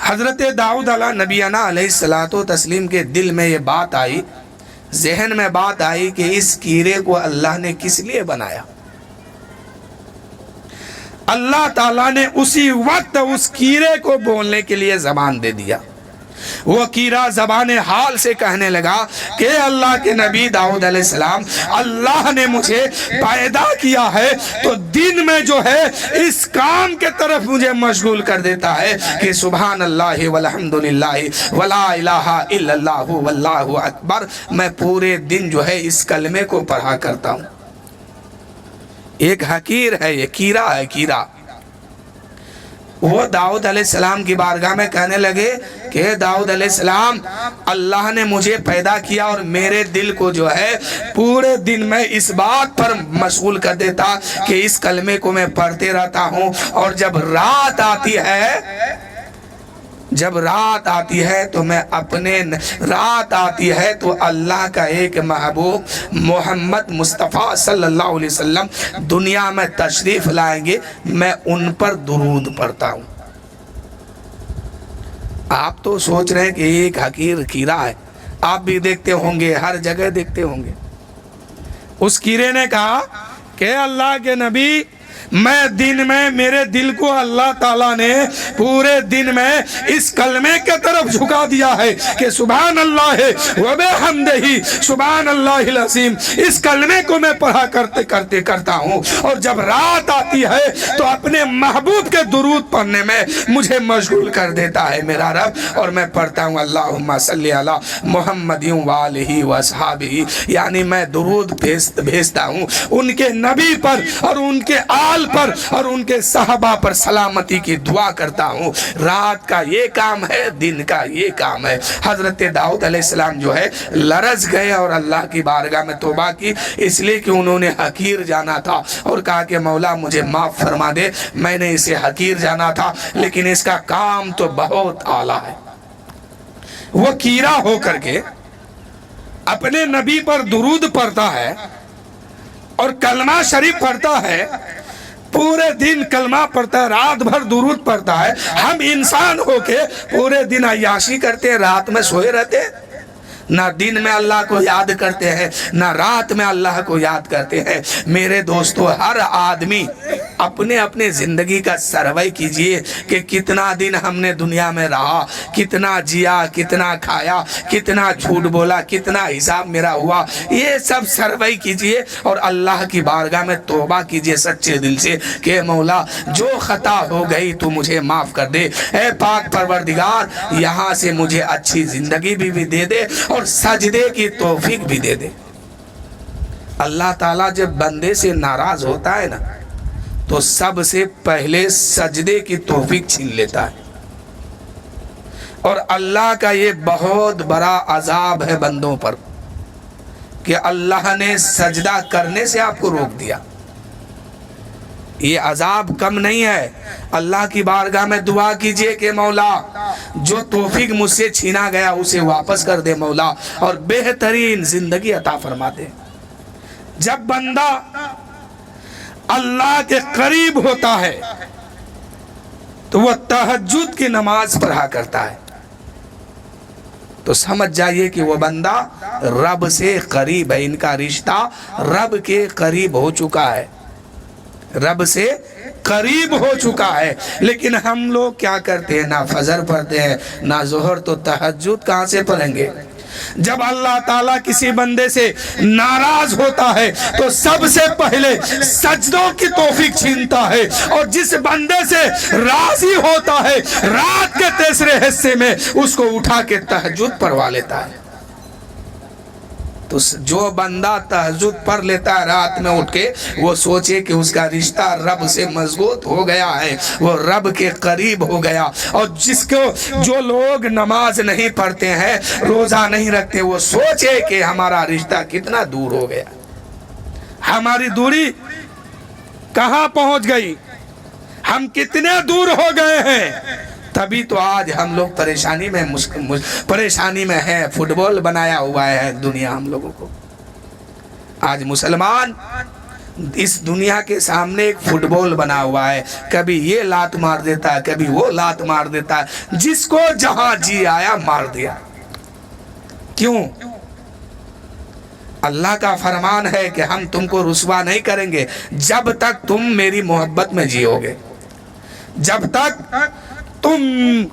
حضرت داؤد علیہ نبینا علیہ الصلوۃ والتسلیم کے دل میں یہ بات آئی، ذہن میں بات آئی کہ اس کیڑے کو اللہ نے کس لیے بنایا۔ اللہ تعالیٰ نے اسی وقت اس کیڑے کو بولنے کے لیے زبان دے دیا۔ وہ کیڑا زبان حال سے کہنے لگا کہ اللہ کے نبی داؤد علیہ السلام، اللہ نے مجھے پیدا کیا ہے تو دن میں جو ہے اس کام کے طرف مجھے مشغول کر دیتا ہے کہ سبحان اللہ والحمدللہ ولا الہ الا اللہ واللہ اکبر، میں پورے دن جو ہے اس کلمے کو پڑھا کرتا ہوں۔ ایک حقیر ہے، یہ کیڑا ہے، کیڑا۔ وہ داؤد علیہ السلام کی بارگاہ میں کہنے لگے کہ داؤد علیہ السلام، اللہ نے مجھے پیدا کیا اور میرے دل کو جو ہے پورے دن میں اس بات پر مشغول کر دیتا کہ اس کلمے کو میں پڑھتے رہتا ہوں، اور جب رات آتی ہے تو میں رات آتی ہے تو اللہ کا ایک محبوب محمد مصطفیٰ صلی اللہ علیہ وسلم دنیا میں تشریف لائیں گے، میں ان پر درود پڑھتا ہوں۔ آپ تو سوچ رہے ہیں کہ ایک حقیر کیڑا ہے، آپ بھی دیکھتے ہوں گے، ہر جگہ دیکھتے ہوں گے۔ اس کیڑے نے کہا کہ اللہ کے نبی، میں دن میں میرے دل کو اللہ تعالیٰ نے پورے دن میں اس کلمے کے طرف جھکا دیا ہے کہ سبحان اللہ وبحمدہ سبحان اللہ العظیم، اس کلمے کو میں پڑھا کرتا ہوں، اور جب رات آتی ہے تو اپنے محبوب کے درود پڑھنے میں مجھے مشغول کر دیتا ہے میرا رب، اور میں پڑھتا ہوں اللہم صلی علی محمد وآلہ واصحابہ، یعنی میں درود بھیجتا ہوں ان کے نبی پر اور ان کے آل پر اور ان کے صحابہ پر سلامتی کی دعا کرتا ہوں۔ رات کا یہ کام ہے، دن کا یہ کام ہے۔ حضرت داؤد علیہ السلام جو ہے لرز گئے اور اللہ کی بارگاہ میں توبہ کی، اس لیے کہ انہوں نے حقیر جانا تھا، اور کہا کہ مولا مجھے معاف فرما دے، میں نے اسے حقیر جانا تھا لیکن اس کا کام تو بہت اعلیٰ ہے۔ وہ کیڑا ہو کر کے اپنے نبی پر درود پڑھتا ہے اور کلمہ شریف پڑھتا ہے، پورے دن کلمہ پڑھتا ہے، رات بھر درود پڑھتا ہے۔ ہم انسان ہو کے پورے دن عیاشی کرتے ہیں، رات میں سوئے رہتے ہیں، نہ دن میں اللہ کو یاد کرتے ہیں نہ رات میں اللہ کو یاد کرتے ہیں۔ میرے دوستو، ہر آدمی اپنے اپنے زندگی کا سروے کیجئے کہ کتنا دن ہم نے دنیا میں رہا، کتنا جیا، کتنا کھایا، کتنا جھوٹ بولا، کتنا حساب میرا ہوا، یہ سب سروے کیجئے اور اللہ کی بارگاہ میں توبہ کیجئے سچے دل سے کہ مولا جو خطا ہو گئی تو مجھے معاف کر دے، اے پاک پروردگار یہاں سے مجھے اچھی زندگی بھی دے دے اور سجدے کی توفیق بھی دے دے۔ اللہ تعالیٰ جب بندے سے ناراض ہوتا ہے نا تو سب سے پہلے سجدے کی توفیق چھین لیتا ہے، اور اللہ کا یہ بہت بڑا عذاب ہے بندوں پر کہ اللہ نے سجدہ کرنے سے آپ کو روک دیا۔ یہ عذاب کم نہیں ہے۔ اللہ کی بارگاہ میں دعا کیجئے کہ مولا جو توفیق مجھ سے چھینا گیا اسے واپس کر دے مولا، اور بہترین زندگی عطا فرما دے۔ جب بندہ اللہ کے قریب ہوتا ہے تو وہ تہجد کی نماز پڑھا کرتا ہے، تو سمجھ جائیے کہ وہ بندہ رب سے قریب ہے، ان کا رشتہ رب کے قریب ہو چکا ہے، رب سے قریب ہو چکا ہے۔ لیکن ہم لوگ کیا کرتے ہیں، نہ فجر پڑھتے ہیں نہ ظہر، تو تہجد کہاں سے پڑھیں گے؟ جب اللہ تعالیٰ کسی بندے سے ناراض ہوتا ہے تو سب سے پہلے سجدوں کی توفیق چھینتا ہے، اور جس بندے سے راضی ہوتا ہے رات کے تیسرے حصے میں اس کو اٹھا کے تہجد پڑھوا لیتا ہے۔ تو جو بندہ تہجد پڑھ لیتا ہے رات میں اٹھ کے، وہ سوچے کہ اس کا رشتہ رب سے مضبوط ہو گیا ہے، وہ رب کے قریب ہو گیا۔ اور جو لوگ نماز نہیں پڑھتے ہیں، روزہ نہیں رکھتے، وہ سوچے کہ ہمارا رشتہ کتنا دور ہو گیا، ہماری دوری کہاں پہنچ گئی، ہم کتنے دور ہو گئے ہیں۔ تبھی تو آج ہم لوگ پریشانی میں ہیں۔ فٹ بال بنایا ہوا ہے دنیا ہم لوگوں کو۔ آج مسلمان اس دنیا کے سامنے ایک فٹ بال بنا ہوا ہے، کبھی یہ لات مار دیتا ہے، کبھی وہ لات مار دیتا ہے، جس کو جہاں جی آیا مار دیا۔ کیوں؟ اللہ کا فرمان ہے کہ ہم تم کو رسوا نہیں کریں گے جب تک تم میری محبت میں جیو گے، جب تک تم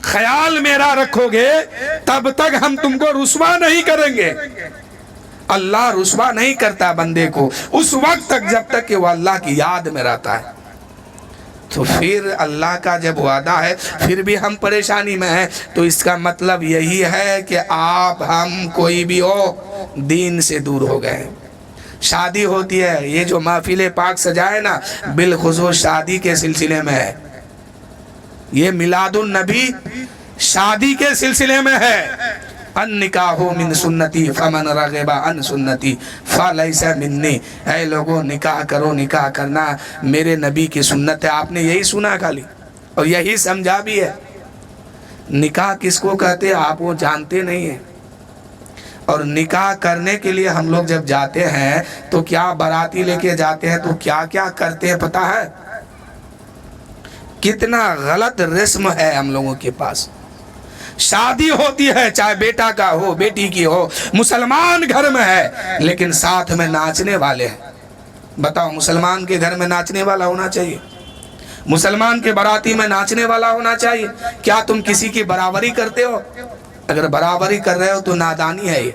خیال میرا رکھو گے تب تک ہم تم کو رسوا نہیں کریں گے۔ اللہ رسوا نہیں کرتا بندے کو اس وقت تک جب تک کہ وہ اللہ کی یاد میں رہتا ہے۔ تو پھر اللہ کا جب وعدہ ہے پھر بھی ہم پریشانی میں ہیں، تو اس کا مطلب یہی ہے کہ آپ ہم کوئی بھی ہو دین سے دور ہو گئے۔ شادی ہوتی ہے، یہ جو محفل پاک سجائے نا بالخصوص شادی کے سلسلے میں ہے، یہ میلاد النبی شادی کے سلسلے میں ہے۔ النکاح من سنتی فمن رغب عن سنتی فلیس منی۔ اے لوگوں نکاح کرو، نکاح کرنا میرے نبی کی سنت ہے۔ آپ نے یہی سنا خالی اور یہی سمجھا بھی ہے۔ نکاح کس کو کہتے ہیں آپ وہ جانتے نہیں ہیں۔ اور نکاح کرنے کے لیے ہم لوگ جب جاتے ہیں تو کیا باراتی لے کے جاتے ہیں تو کیا کیا کرتے ہیں پتہ ہے؟ کتنا غلط رسم ہے ہم لوگوں کے پاس۔ شادی ہوتی ہے چاہے بیٹا کا ہو بیٹی کی ہو، مسلمان گھر میں ہے لیکن ساتھ میں ناچنے والے ہیں۔ بتاؤ مسلمان کے گھر میں ناچنے والا ہونا چاہیے، مسلمان کے باراتی میں ناچنے والا ہونا چاہیے۔ کیا تم کسی کی برابری کرتے ہو؟ اگر برابری کر رہے ہو تو نادانی ہے یہ۔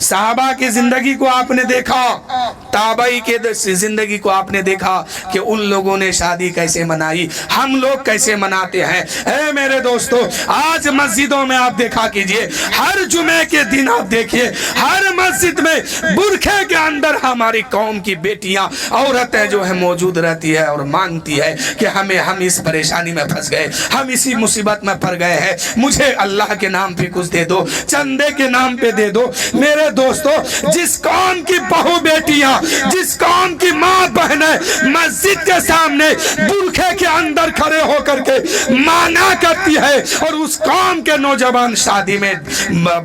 صحابہ کی زندگی کو آپ نے دیکھا، تابعی کے زندگی کو آپ نے دیکھا کہ ان لوگوں نے شادی کیسے منائی، ہم لوگ کیسے مناتے ہیں۔ اے میرے دوستو، آج مسجدوں میں آپ دیکھا کیجئے، ہر جمعے کے دن آپ دیکھئے ہر مسجد میں برکھے کے اندر ہماری قوم کی بیٹیاں عورتیں جو ہے موجود رہتی ہے اور مانگتی ہے کہ ہم اس پریشانی میں پھنس گئے، ہم اسی مصیبت میں پڑ گئے ہیں، مجھے اللہ کے نام پہ کچھ دے دو، چندے کے نام پہ دے دو۔ میرے دوستو، جس قوم کی بہو بیٹیاں، جس قوم کی ماں بہنیں مسجد کے سامنے برکھے کے اندر کھڑے ہو کر کے مانا کرتی ہے، اور اس قوم کے نوجوان شادی میں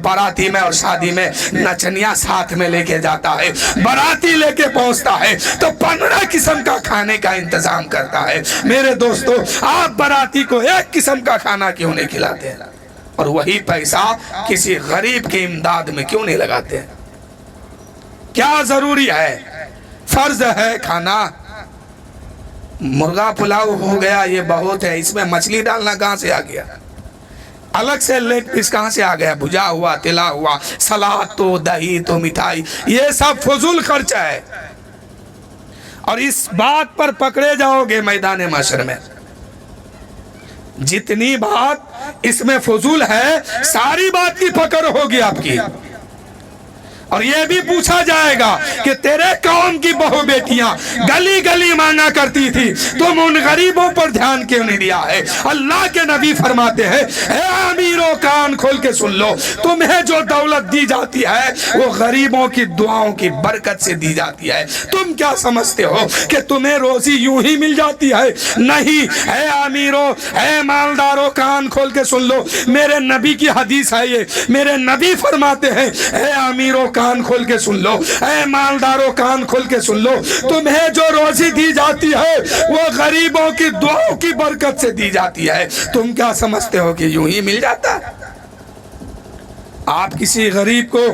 باراتی میں اور شادی میں نچنیاں ساتھ میں لے کے جاتا ہے، باراتی لے کے پہنچتا ہے تو 15 قسم کا کھانے کا انتظام کرتا ہے۔ میرے دوستو، آپ باراتی کو ایک قسم کا کھانا کیوں نہیں کھلاتے ہیں اور وہی پیسہ کسی غریب کی امداد میں کیوں نہیں لگاتے ہیں؟ کیا ضروری ہے؟ فرض ہے کھانا۔ مرغا پلاؤ ہو گیا یہ بہت ہے، اس میں مچھلی ڈالنا کہاں سے آ گیا؟ الگ سے لیگ پیس کہاں سے آ گیا؟ بھجا ہوا، تلا ہوا، سلاد تو دہی تو مٹھائی، یہ سب فضول خرچہ ہے۔ اور اس بات پر پکڑے جاؤ گے میدان محشر میں، جتنی بات اس میں فضول ہے ساری بات کی پکڑ ہوگی آپ کی، اور یہ بھی پوچھا جائے گا کہ تیرے قوم کی بہو بیٹیاں گلی گلی مانگا کرتی تھی، تم ان غریبوں پر دھیان کیوں نہیں دیا ہے؟ اللہ کے نبی فرماتے ہیں، اے امیرو کان کھول کے سن لو، تمہیں جو دولت دی جاتی ہے وہ غریبوں کی دعاؤں کی برکت سے دی جاتی ہے۔ تم کیا سمجھتے ہو کہ تمہیں روزی یوں ہی مل جاتی ہے؟ نہیں۔ اے امیرو، اے مالدارو، کان کھول کے سن لو، میرے نبی کی حدیث ہے یہ، میرے نبی فرماتے ہیں، اے امیرو کان کھول کے سن لو، اے مالداروں کان کھول کے سن لو، تمہیں جو روزی دی جاتی ہے وہ غریبوں کی دعاؤں کی برکت سے دی جاتی ہے۔ تم کیا سمجھتے ہو کہ یوں ہی مل جاتا ہے؟ آپ کسی غریب کو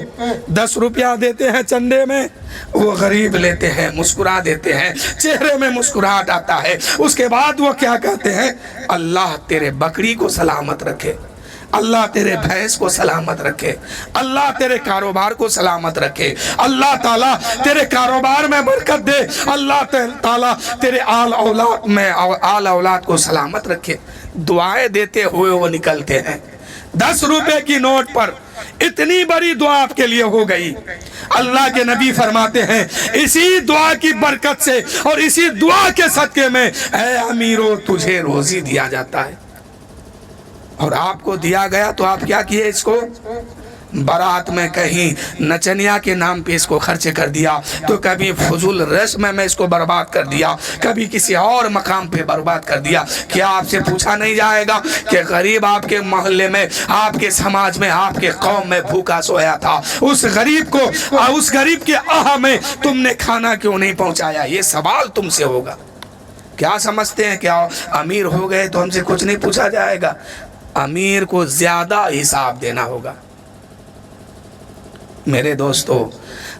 10 روپیہ دیتے ہیں چندے میں، وہ غریب لیتے ہیں، مسکرا دیتے ہیں، چہرے میں مسکراہٹ آتا ہے، اس کے بعد وہ کیا کہتے ہیں؟ اللہ تیرے بکری کو سلامت رکھے، اللہ تیرے بھینس کو سلامت رکھے، اللہ تیرے کاروبار کو سلامت رکھے، اللہ تعالیٰ تیرے کاروبار میں برکت دے، اللہ تعالیٰ تیرے آل اولاد کو سلامت رکھے۔ دعائیں دیتے ہوئے وہ نکلتے ہیں۔ 10 روپے کی نوٹ پر اتنی بڑی دعا آپ کے لیے ہو گئی۔ اللہ کے نبی فرماتے ہیں اسی دعا کی برکت سے اور اسی دعا کے صدقے میں اے امیرو تجھے روزی دیا جاتا ہے، اور آپ کو دیا گیا تو آپ کیا کیے؟ اس کو بارات میں کہیں نچنیا کے نام پہ اس کو خرچ کر دیا، تو کبھی فضول رسم میں اس کو برباد کر دیا، کبھی کسی اور مقام پہ برباد کر دیا۔ کیا آپ سے پوچھا نہیں جائے گا کہ غریب آپ کے محلے میں، آپ کے سماج میں، آپ کے قوم میں بھوکا سویا تھا، اس غریب کو، اس غریب کے آہ میں تم نے کھانا کیوں نہیں پہنچایا؟ یہ سوال تم سے ہوگا۔ کیا سمجھتے ہیں کیا امیر ہو گئے تو ہم سے کچھ نہیں پوچھا جائے گا؟ امیر کو زیادہ حساب دینا ہوگا۔ میرے دوستو،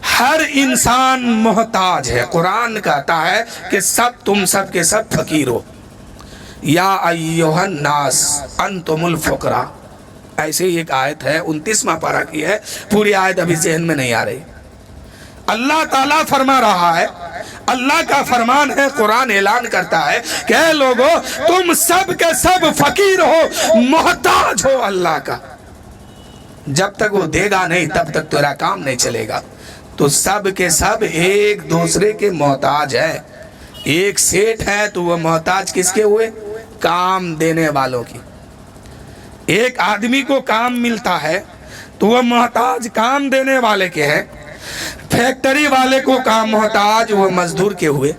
ہر انسان محتاج ہے۔ قرآن کہتا ہے کہ تم سب کے سب فقیر ہو۔ یا ایھا الناس انتم الفقراء، ایسے ہی ایک آیت ہے، 29واں پارہ کی ہے، پوری آیت ابھی ذہن میں نہیں آ رہی۔ اللہ تعالیٰ فرما رہا ہے، اللہ کا فرمان ہے، قرآن اعلان کرتا ہے کہ اے لوگو تم سب کے سب فقیر ہو، محتاج ہو اللہ کا۔ جب تک وہ دے گا نہیں تب تک تیرا کام نہیں چلے گا۔ تو سب کے سب ایک دوسرے کے محتاج ہے۔ ایک سیٹ ہے تو وہ محتاج کس کے ہوئے؟ کام دینے والوں کی۔ ایک آدمی کو کام ملتا ہے تو وہ محتاج کام دینے والے کے ہے۔ فیکٹری والے کو کام محتاج وہ مزدور کے ہوئے۔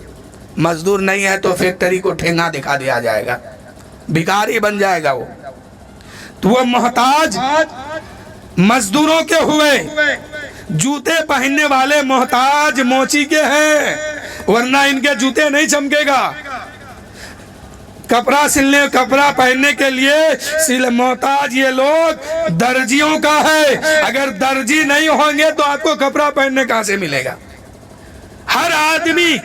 مزدور نہیں ہے تو فیکٹری کو ٹھینگا دکھا دیا جائے گا، بھکاری بن جائے گا وہ۔ تو وہ محتاج مزدوروں کے ہوئے۔ جوتے پہننے والے محتاج موچی کے ہیں، ورنہ ان کے جوتے نہیں چمکے گا۔ کپڑا پہننے کے لیے محتاج یہ لوگ درجیوں کا ہے۔ اگر درجی نہیں ہوں گے تو آپ کو کپڑا پہننے کہاں سے ملے گا؟ ہر آدمی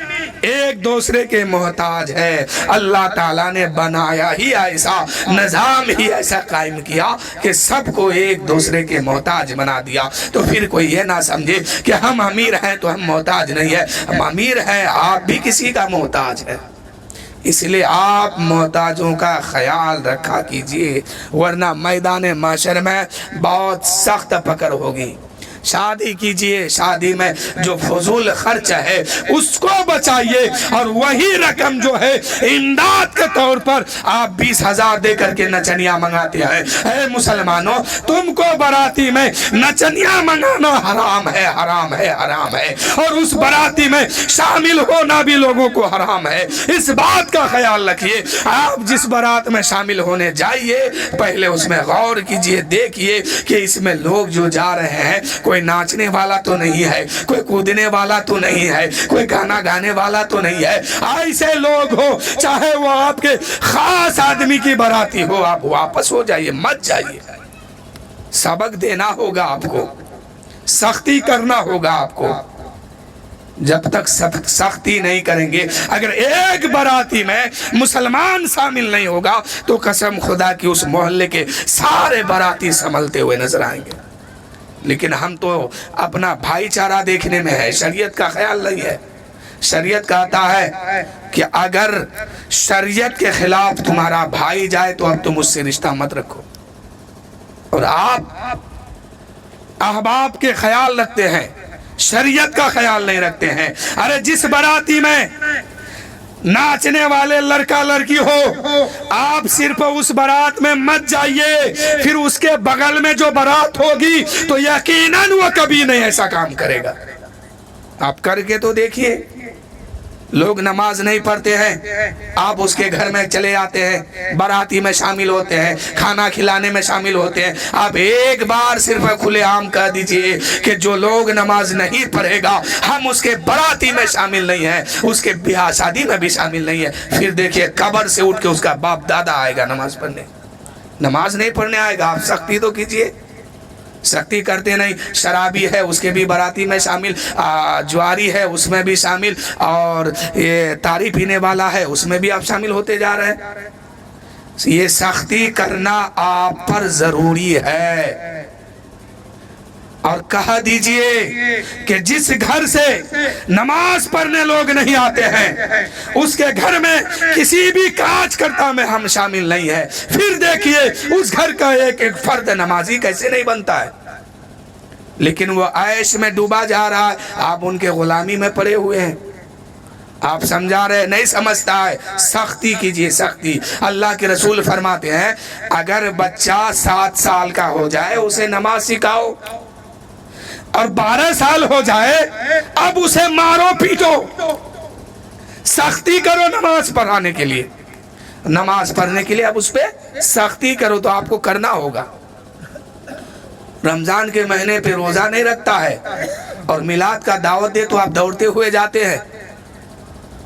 ایک دوسرے کے محتاج ہے۔ اللہ تعالیٰ نے بنایا ہی ایسا، نظام ہی ایسا قائم کیا کہ سب کو ایک دوسرے کے محتاج بنا دیا۔ تو پھر کوئی یہ نہ سمجھے کہ ہم امیر ہیں تو ہم محتاج نہیں ہیں۔ ہم امیر ہیں، آپ بھی کسی کا محتاج ہے۔ اس لیے آپ محتاجوں کا خیال رکھا کیجئے، ورنہ میدان معاشر میں بہت سخت پکڑ ہوگی۔ شادی کیجئے، شادی میں جو فضول خرچ ہے اس کو بچائیے، اور وہی رقم جو ہے امداد کے طور پر آپ 20,000 دے کر کے نچنیاں منگاتے ہیں۔ اے مسلمانوں، تم کو باراتی میں نچنیاں منگانا حرام ہے، حرام ہے، حرام ہے، اور اس باراتی میں شامل ہونا بھی لوگوں کو حرام ہے۔ اس بات کا خیال رکھیے، آپ جس بارات میں شامل ہونے جائیے پہلے اس میں غور کیجئے، دیکھیے کہ اس میں لوگ جو جا رہے ہیں کوئی ناچنے والا تو نہیں ہے، کوئی کودنے والا تو نہیں ہے، کوئی گانا گانے والا تو نہیں ہے۔ ایسے لوگ ہو، چاہے وہ آپ کے خاص آدمی کی باراتی ہو، آپ واپس ہو جائیے، مت جائیے۔ سبق دینا ہوگا آپ کو، سختی کرنا ہوگا آپ کو۔ جب تک سختی نہیں کریں گے، اگر ایک باراتی میں مسلمان شامل نہیں ہوگا تو قسم خدا کی اس محلے کے سارے باراتی سنبھلتے ہوئے نظر آئیں گے۔ لیکن ہم تو اپنا بھائی چارہ دیکھنے میں ہے، شریعت کا خیال نہیں ہے۔ شریعت کہتا ہے کہ اگر شریعت کے خلاف تمہارا بھائی جائے تو اب تم اس سے رشتہ مت رکھو۔ اور آپ احباب کے خیال رکھتے ہیں، شریعت کا خیال نہیں رکھتے ہیں۔ ارے جس باراتی میں ناچنے والے لڑکا لڑکی ہو، آپ صرف اس بارات میں مت جائیے، پھر اس کے بغل میں جو بارات ہوگی تو یقیناً وہ کبھی نہیں ایسا کام کرے گا۔ آپ کر کے تو دیکھیے، لوگ نماز نہیں پڑھتے ہیں، آپ اس کے گھر میں چلے جاتے ہیں، باراتی میں شامل ہوتے ہیں، کھانا کھلانے میں شامل ہوتے ہیں۔ آپ ایک بار صرف کھلے عام کہہ دیجئے کہ جو لوگ نماز نہیں پڑھے گا ہم اس کے باراتی میں شامل نہیں ہیں، اس کے بیاہ شادی میں بھی شامل نہیں ہیں۔ پھر دیکھیے قبر سے اٹھ کے اس کا باپ دادا آئے گا نماز پڑھنے، نماز نہیں پڑھنے آئے گا۔ آپ سختی تو کیجئے، سختی کرتے نہیں۔ شرابی ہے اس کے بھی باراتی میں شامل، جواری ہے اس میں بھی شامل، اور یہ تاری پینے والا ہے اس میں بھی آپ شامل ہوتے جا رہے ہیں۔ یہ سختی کرنا آپ پر ضروری ہے۔ اور کہہ دیجئے کہ جس گھر سے نماز پڑھنے لوگ نہیں آتے ہیں اس کے گھر میں کسی بھی کاج کرتا میں ہم شامل نہیں ہیں۔ پھر دیکھیے اس گھر کا ایک ایک فرد نمازی کیسے نہیں بنتا ہے، لیکن وہ عیش میں ڈوبا جا رہا ہے، آپ ان کے غلامی میں پڑے ہوئے ہیں۔ آپ سمجھا رہے نہیں سمجھتا ہے۔ سختی کیجئے، سختی۔ اللہ کے رسول فرماتے ہیں اگر بچہ 7 سال کا ہو جائے اسے نماز سکھاؤ، اور 12 سال ہو جائے اب اسے مارو پیٹو، سختی کرو نماز پڑھانے کے لیے، نماز پڑھنے کے لیے اب اس پہ سختی کرو۔ تو آپ کو کرنا ہوگا۔ رمضان کے مہینے پہ روزہ نہیں رکھتا ہے اور میلاد کا دعوت دے تو آپ دوڑتے ہوئے جاتے ہیں۔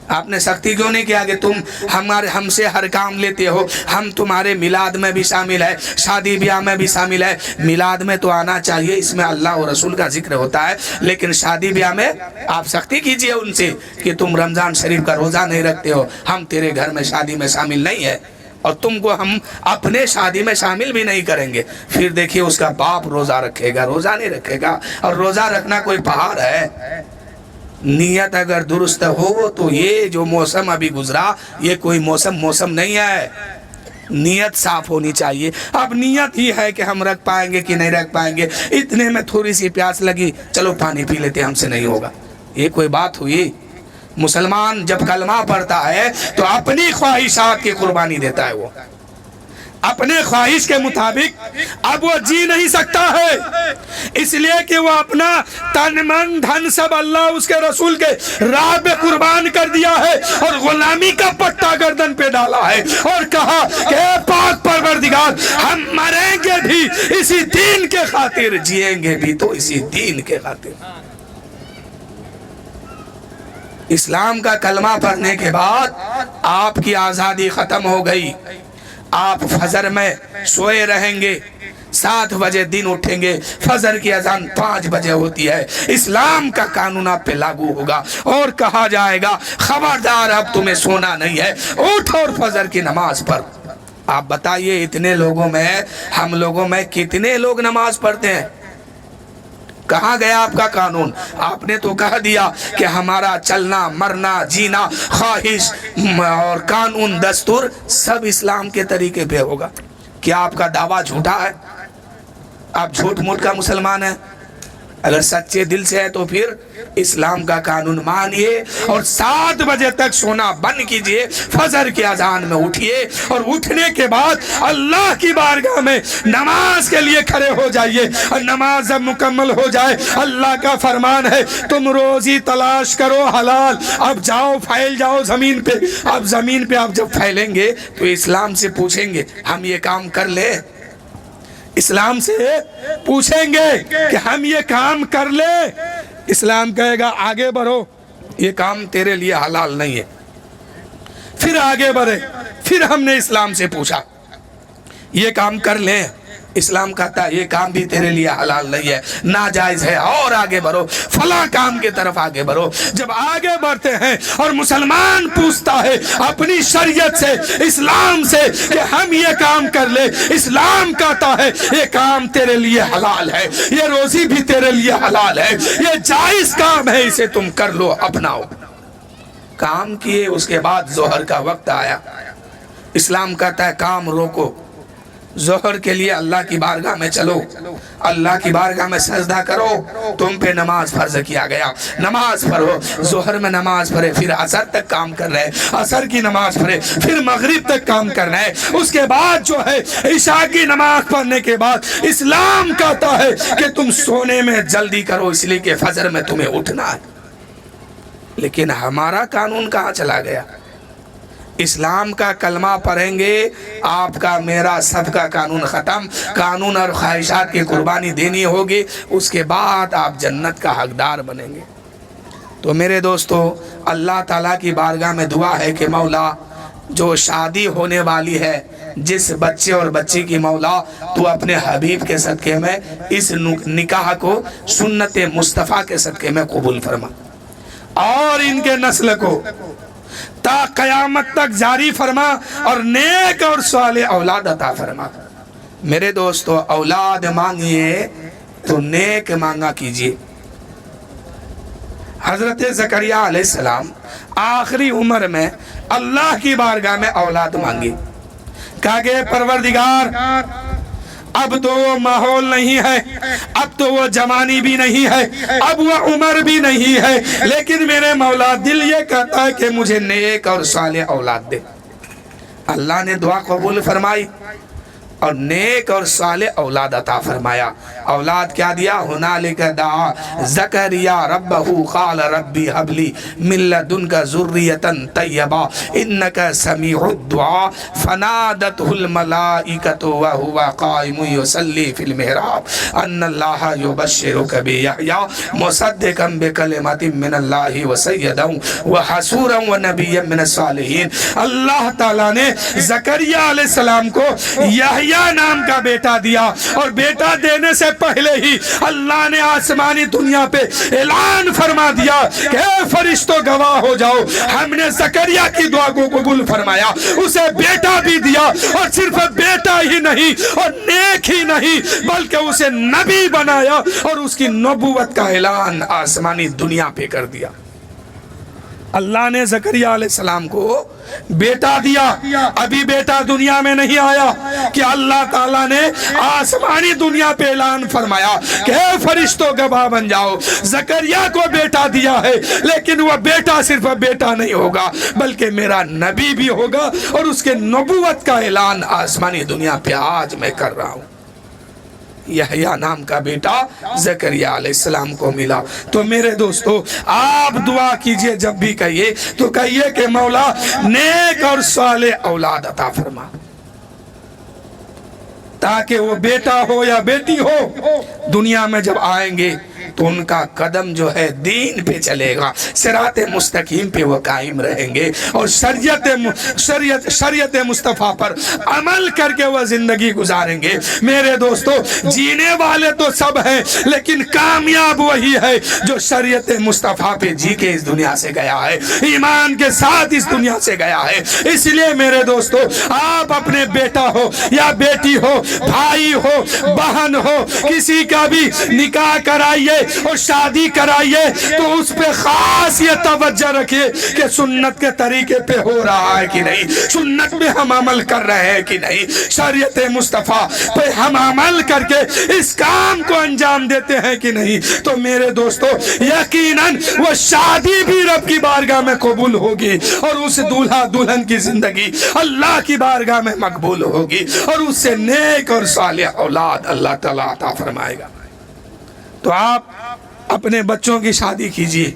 آپ نے سختی کیوں نہیں کیا کہ تم ہم سے ہر کام لیتے ہو، ہم تمہارے میلاد میں بھی شامل ہے، شادی بیاہ میں بھی شامل ہے۔ میلاد میں تو آنا چاہیے، اس میں اللہ اور رسول کا ذکر ہوتا ہے، لیکن شادی بیاہ میں آپ سختی کیجئے ان سے کہ تم رمضان شریف کا روزہ نہیں رکھتے ہو، ہم تیرے گھر میں شادی میں شامل نہیں ہے اور تم کو ہم اپنے شادی میں شامل بھی نہیں کریں گے۔ پھر دیکھیے اس کا باپ روزہ رکھے گا، روزہ نہیں رکھے گا۔ اور روزہ رکھنا کوئی پہاڑ ہے؟ نیت اگر درست ہو تو یہ جو موسم ابھی گزرا یہ کوئی موسم نہیں ہے، نیت صاف ہونی چاہیے۔ اب نیت ہی ہے کہ ہم رکھ پائیں گے کہ نہیں رکھ پائیں گے، اتنے میں تھوڑی سی پیاس لگی چلو پانی پی لیتے، ہم سے نہیں ہوگا، یہ کوئی بات ہوئی؟ مسلمان جب کلمہ پڑھتا ہے تو اپنی خواہشات کی قربانی دیتا ہے، وہ اپنے خواہش کے مطابق اب وہ جی نہیں سکتا ہے، اس لیے کہ وہ اپنا تن من دھن سب اللہ اس کے رسول کے راہ پہ قربان کر دیا ہے اور غلامی کا پٹا گردن پہ ڈالا ہے اور کہا کہ اے پاک پروردگار ہم مریں گے بھی اسی دین کے خاطر، جیئیں گے بھی تو اسی دین کے خاطر۔ اسلام کا کلمہ پڑھنے کے بعد آپ کی آزادی ختم ہو گئی۔ آپ فجر میں سوئے رہیں گے، 7 بجے دن اٹھیں گے، فجر کی اذان 5 بجے ہوتی ہے، اسلام کا قانون آپ پہ لاگو ہوگا اور کہا جائے گا خبردار اب تمہیں سونا نہیں ہے، اٹھ اور فجر کی نماز پڑھ۔ آپ بتائیے اتنے لوگوں میں، ہم لوگوں میں کتنے لوگ نماز پڑھتے ہیں؟ کہاں گیا آپ کا قانون؟ آپ نے تو کہہ دیا کہ ہمارا چلنا مرنا جینا خواہش اور قانون دستور سب اسلام کے طریقے پہ ہوگا۔ کیا آپ کا دعویٰ جھوٹا ہے؟ آپ جھوٹ موٹ کا مسلمان ہیں؟ اگر سچے دل سے ہے تو پھر اسلام کا قانون مانیے اور 7 بجے تک سونا بند کیجئے، فجر کی اذان میں اٹھیے اور اٹھنے کے بعد اللہ کی بارگاہ میں نماز کے لیے کھڑے ہو جائیے، اور نماز جب مکمل ہو جائے اللہ کا فرمان ہے تم روزی تلاش کرو حلال، اب جاؤ پھیل جاؤ زمین پہ۔ اب زمین پہ آپ جب پھیلیں گے تو اسلام سے پوچھیں گے ہم یہ کام کر لیں، اسلام سے پوچھیں گے کہ ہم یہ کام کر لیں، اسلام کہے گا آگے بڑھو، یہ کام تیرے لیے حلال نہیں ہے۔ پھر آگے بڑھے، پھر ہم نے اسلام سے پوچھا یہ کام کر لیں، اسلام کہتا ہے یہ کام بھی تیرے لیے حلال نہیں ہے، ناجائز ہے، اور آگے بڑھو، فلاں کام کی طرف آگے بڑھو۔ جب آگے بڑھتے ہیں اور مسلمان پوچھتا ہے اپنی شریعت سے، اسلام سے کہ ہم یہ کام کر لیں، اسلام کہتا ہے یہ کام تیرے لیے حلال ہے، یہ روزی بھی تیرے لیے حلال ہے، یہ جائز کام ہے، اسے تم کر لو اپناؤ۔ کام کیے، اس کے بعد ظہر کا وقت آیا، اسلام کہتا ہے کام روکو، ظہر کے لیے اللہ کی بارگاہ میں چلو، اللہ کی بارگاہ میں سجدہ کرو، تم پہ نماز فرض کیا گیا، نماز پڑھو۔ ظہر میں نماز پڑھے، پھر عصر تک کام کر رہے، عصر کی نماز پڑھے، پھر مغرب تک کام کر رہے، اس کے بعد جو ہے عشاء کی نماز پڑھنے کے بعد اسلام کہتا ہے کہ تم سونے میں جلدی کرو، اس لیے کہ فجر میں تمہیں اٹھنا ہے۔ لیکن ہمارا قانون کہاں چلا گیا؟ اسلام کا کلمہ پڑھیں گے، آپ کا میرا سب کا قانون ختم، قانون اور خواہشات کی قربانی دینی ہوگی، اس کے بعد آپ جنت کا حقدار بنیں گے۔ تو میرے دوستو، اللہ تعالیٰ کی بارگاہ میں دعا ہے کہ مولا جو شادی ہونے والی ہے، جس بچے اور بچی کی مولا تو اپنے حبیب کے صدقے میں اس نکاح کو سنت مصطفیٰ کے صدقے میں قبول فرما، اور ان کے نسل کو تا قیامت تک جاری فرما، اور نیک اور صالح اولاد عطا فرما۔ میرے دوستو، اولاد مانگیے تو نیک مانگا کیجیے۔ حضرت زکریا علیہ السلام آخری عمر میں اللہ کی بارگاہ میں اولاد مانگی، کہا کہ پروردگار اب تو وہ ماحول نہیں ہے، اب تو وہ جوانی بھی نہیں ہے، اب وہ عمر بھی نہیں ہے، لیکن میرے مولا دل یہ کہتا ہے کہ مجھے نیک اور صالح اولاد دے۔ اللہ نے دعا قبول فرمائی اور نیک اور صالح اولاد عطا فرمایا۔ اولاد کیا دیا؟ ہنالک دعا زکریا ربہ قال ربی ہب لی من لدنک ذریۃ طیبہ انک سمیع الدعاء فنادتہ الملائکۃ وہو قائم یصلی فی المحراب ان اللہ یبشرک بیحییٰ مصدقا بکلمۃ من اللہ وسیدا وحصورا ونبیا من الصالحین۔ اللہ تعالیٰ نے زکریا علیہ السلام کو یحییٰ نام کا بیٹا دیا، اور بیٹا دینے سے پہلے ہی اللہ نے آسمانی دنیا پہ اعلان فرما دیا کہ اے فرشتوں گواہ ہو جاؤ، ہم نے زکریا کی دعا کو قبول فرمایا، اسے بیٹا بھی دیا، اور صرف بیٹا ہی نہیں اور نیک ہی نہیں بلکہ اسے نبی بنایا، اور اس کی نبوت کا اعلان آسمانی دنیا پہ کر دیا۔ اللہ نے زکریا علیہ السلام کو بیٹا دیا، ابھی بیٹا دنیا میں نہیں آیا کہ اللہ تعالیٰ نے آسمانی دنیا پہ اعلان فرمایا کہ اے فرشتوں گواہ بن جاؤ، زکریا کو بیٹا دیا ہے، لیکن وہ بیٹا صرف بیٹا نہیں ہوگا بلکہ میرا نبی بھی ہوگا، اور اس کے نبوت کا اعلان آسمانی دنیا پہ آج میں کر رہا ہوں۔ یحییٰ نام کا بیٹا زکریا علیہ السلام کو ملا۔ تو میرے دوستو، آپ دعا کیجئے، جب بھی کہیے تو کہیے کہ مولا نیک اور صالح اولاد عطا فرما، تاکہ وہ بیٹا ہو یا بیٹی ہو، دنیا میں جب آئیں گے تو ان کا قدم جو ہے دین پہ چلے گا، صراط مستقیم پہ وہ قائم رہیں گے، اور شریعت مصطفیٰ پر عمل کر کے وہ زندگی گزاریں گے۔ میرے دوستو، جینے والے تو سب ہیں، لیکن کامیاب وہی ہے جو شریعت مصطفیٰ پہ جی کے اس دنیا سے گیا ہے، ایمان کے ساتھ اس دنیا سے گیا ہے۔ اس لیے میرے دوستو، آپ اپنے بیٹا ہو یا بیٹی ہو، بھائی ہو، بہن ہو، کسی کا بھی نکاح کرائیے اور شادی کرائیے تو اس پہ خاص یہ توجہ رکھیے کہ سنت کے طریقے پہ ہو رہا ہے کہ نہیں، سنت میں ہم عمل کر رہے ہیں کہ نہیں، شریعت مصطفیٰ پہ ہم عمل کر کے اس کام کو انجام دیتے ہیں کہ نہیں۔ تو میرے دوستو، یقیناً وہ شادی بھی رب کی بارگاہ میں قبول ہوگی، اور اس دولہا دلہن کی زندگی اللہ کی بارگاہ میں مقبول ہوگی، اور اس سے نیک اور صالح اولاد اللہ تعالیٰ عطا فرمائے گا۔ تو آپ اپنے بچوں کی شادی کیجئے۔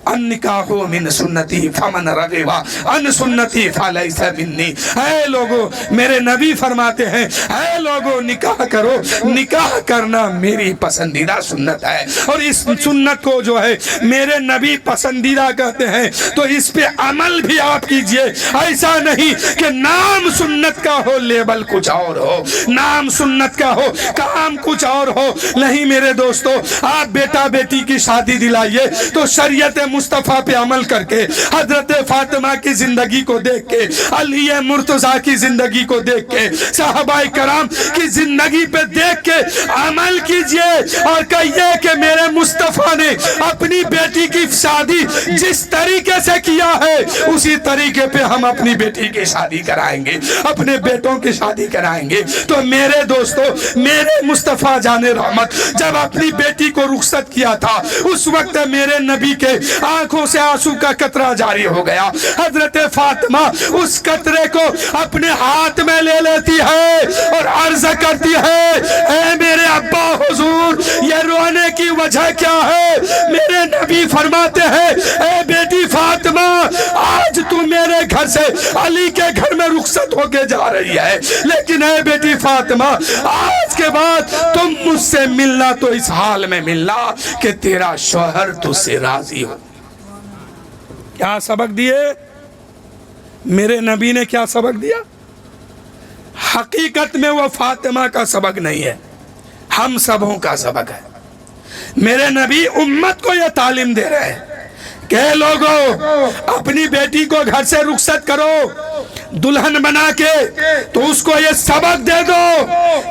النکاح من سنتی فمن رغب عن سنتی فلیس منی۔ اے لوگو، میرے نبی فرماتے ہیں، اے لوگو نکاح کرو، نکاح کرنا میری پسندیدہ سنت ہے، اور اس سنت کو جو ہے میرے نبی پسندیدہ کہتے ہیں، تو اس پہ عمل بھی آپ کیجئے۔ ایسا نہیں کہ نام سنت کا ہو، لیبل کچھ اور ہو، نام سنت کا ہو، کام کچھ اور ہو۔ نہیں میرے دوستو، آپ بیٹا بیٹی کی شادی دلائیے تو شریعت مصطفیٰ پہ عمل کر کے، حضرت فاطمہ کی زندگی کو دیکھ کے، علی مرتضیٰ کی زندگی کو دیکھ کے، صحابہ کرام کی زندگی پہ دیکھ کے عمل کیجئے، اور کہیے کہ میرے مصطفیٰ نے اپنی بیٹی کی شادی جس طریقے سے کیا ہے، اسی طریقے پہ ہم اپنی بیٹی کی شادی کرائیں گے، اپنے بیٹوں کی شادی کرائیں گے۔ تو میرے دوستو، میرے مصطفیٰ جان رحمت جب اپنی بیٹی کو رخصت کیا تھا، اس وقت میرے نبی کے آنکھوں سے آنسو کا قطرہ جاری ہو گیا۔ حضرت فاطمہ اس قطرے کو اپنے ہاتھ میں لے لیتی ہے اور عرض کرتی ہے اے میرے ابا حضور یہ رونے کی وجہ کیا ہے؟ میرے نبی فرماتے ہیں اے بیٹی فاطمہ آج تو میرے گھر سے علی کے گھر میں رخصت ہو کے جا رہی ہے، لیکن اے بیٹی فاطمہ آج کے بعد تم مجھ سے ملنا تو اس حال میں ملنا کہ تیرا شوہر تجھ سے راضی ہو۔ کیا سبق دیے میرے نبی نے؟ کیا سبق دیا؟ حقیقت میں وہ فاطمہ کا سبق نہیں ہے، ہم سبوں کا سبق ہے۔ میرے نبی امت کو یہ تعلیم دے رہے ہیں کہ لوگوں اپنی بیٹی کو گھر سے رخصت کرو دلہن بنا کے، تو اس کو یہ سبق دے دو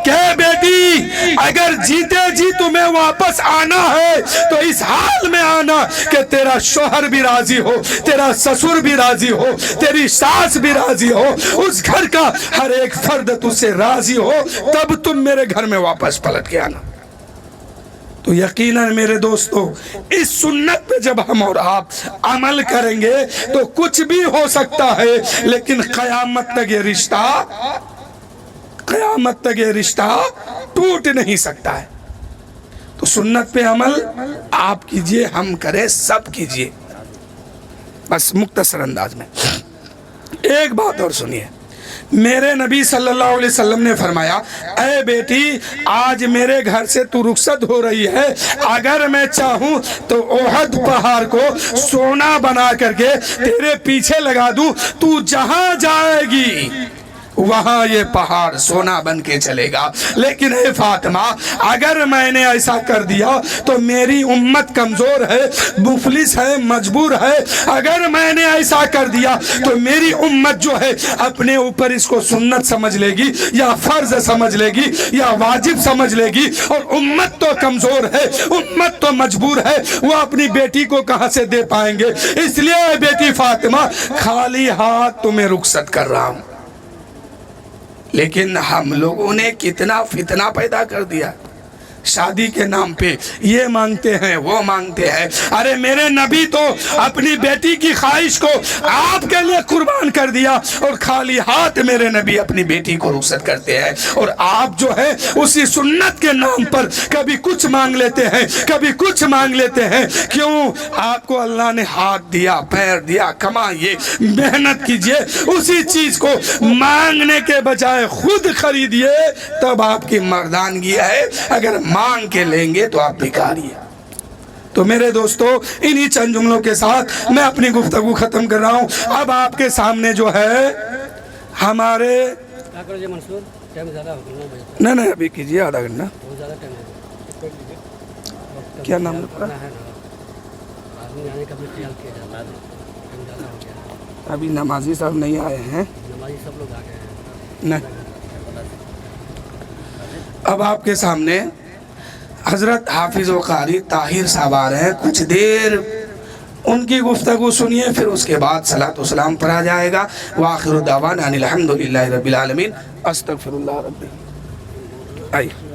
کہ بیٹی اگر جیتے جی تمہیں واپس آنا ہے تو اس حال میں آنا کہ تیرا شوہر بھی راضی ہو، تیرا سسر بھی راضی ہو، تیری ساس بھی راضی ہو، اس گھر کا ہر ایک فرد تجھ سے راضی ہو، تب تم میرے گھر میں واپس پلٹ کے آنا۔ تو یقیناً میرے دوستو اس سنت پہ جب ہم اور آپ عمل کریں گے تو کچھ بھی ہو سکتا ہے، لیکن قیامت تک یہ رشتہ ٹوٹ نہیں سکتا ہے۔ تو سنت پہ عمل آپ کیجئے، ہم کریں، سب کیجئے۔ بس مختصر انداز میں ایک بات اور سنیے، میرے نبی صلی اللہ علیہ وسلم نے فرمایا اے بیٹی آج میرے گھر سے تو رخصت ہو رہی ہے، اگر میں چاہوں تو احد پہاڑ کو سونا بنا کر کے تیرے پیچھے لگا دوں، تو جہاں جائے گی وہاں یہ پہاڑ سونا بن کے چلے گا۔ لیکن اے فاطمہ اگر میں نے ایسا کر دیا تو میری امت کمزور ہے، مفلس ہے، مجبور ہے۔ اگر میں نے ایسا کر دیا تو میری امت جو ہے اپنے اوپر اس کو سنت سمجھ لے گی یا فرض سمجھ لے گی یا واجب سمجھ لے گی، اور امت تو کمزور ہے، امت تو مجبور ہے، وہ اپنی بیٹی کو کہاں سے دے پائیں گے؟ اس لیے اے بیٹی فاطمہ خالی ہاتھ تمہیں رخصت کر رہا ہوں۔ لیکن ہم لوگوں نے کتنا فتنہ پیدا کر دیا، شادی کے نام پہ یہ مانگتے ہیں وہ مانگتے ہیں۔ ارے میرے نبی تو اپنی بیٹی کی خواہش کو آپ کے لیے قربان کر دیا، اور خالی ہاتھ میرے نبی اپنی بیٹی کو رخصت کرتے ہیں، اور آپ جو ہے اسی سنت کے نام پر کبھی کچھ مانگ لیتے ہیں، کبھی کچھ مانگ لیتے ہیں۔ کیوں؟ آپ کو اللہ نے ہاتھ دیا، پیر دیا، کمائیے، محنت کیجئے، اسی چیز کو مانگنے کے بجائے خود خریدیے، تب آپ کی مردانگی ہے۔ اگر مانگ کے لیں گے تو آپ بیکاری ہیں۔ تو میرے دوستو انہی چند جملوں کے ساتھ میں اپنی گفتگو ختم کر رہا ہوں۔ اب آپ کے سامنے جو ہے ہمارے نہیں ابھی کیجئے آدھا گھنٹہ۔ کیا نام ہے؟ ابھی نمازی صاحب نہیں آئے ہیں، نہیں۔ اب آپ کے سامنے حضرت حافظ و قاری طاہر صاحب آ رہے ہیں، کچھ دیر ان کی گفتگو سنیے، پھر اس کے بعد صلاۃ و سلام پڑھا جائے گا۔ وآخر دعوانا ان الحمدللہ رب العالمین، استغفر اللہ ربی۔ آئیے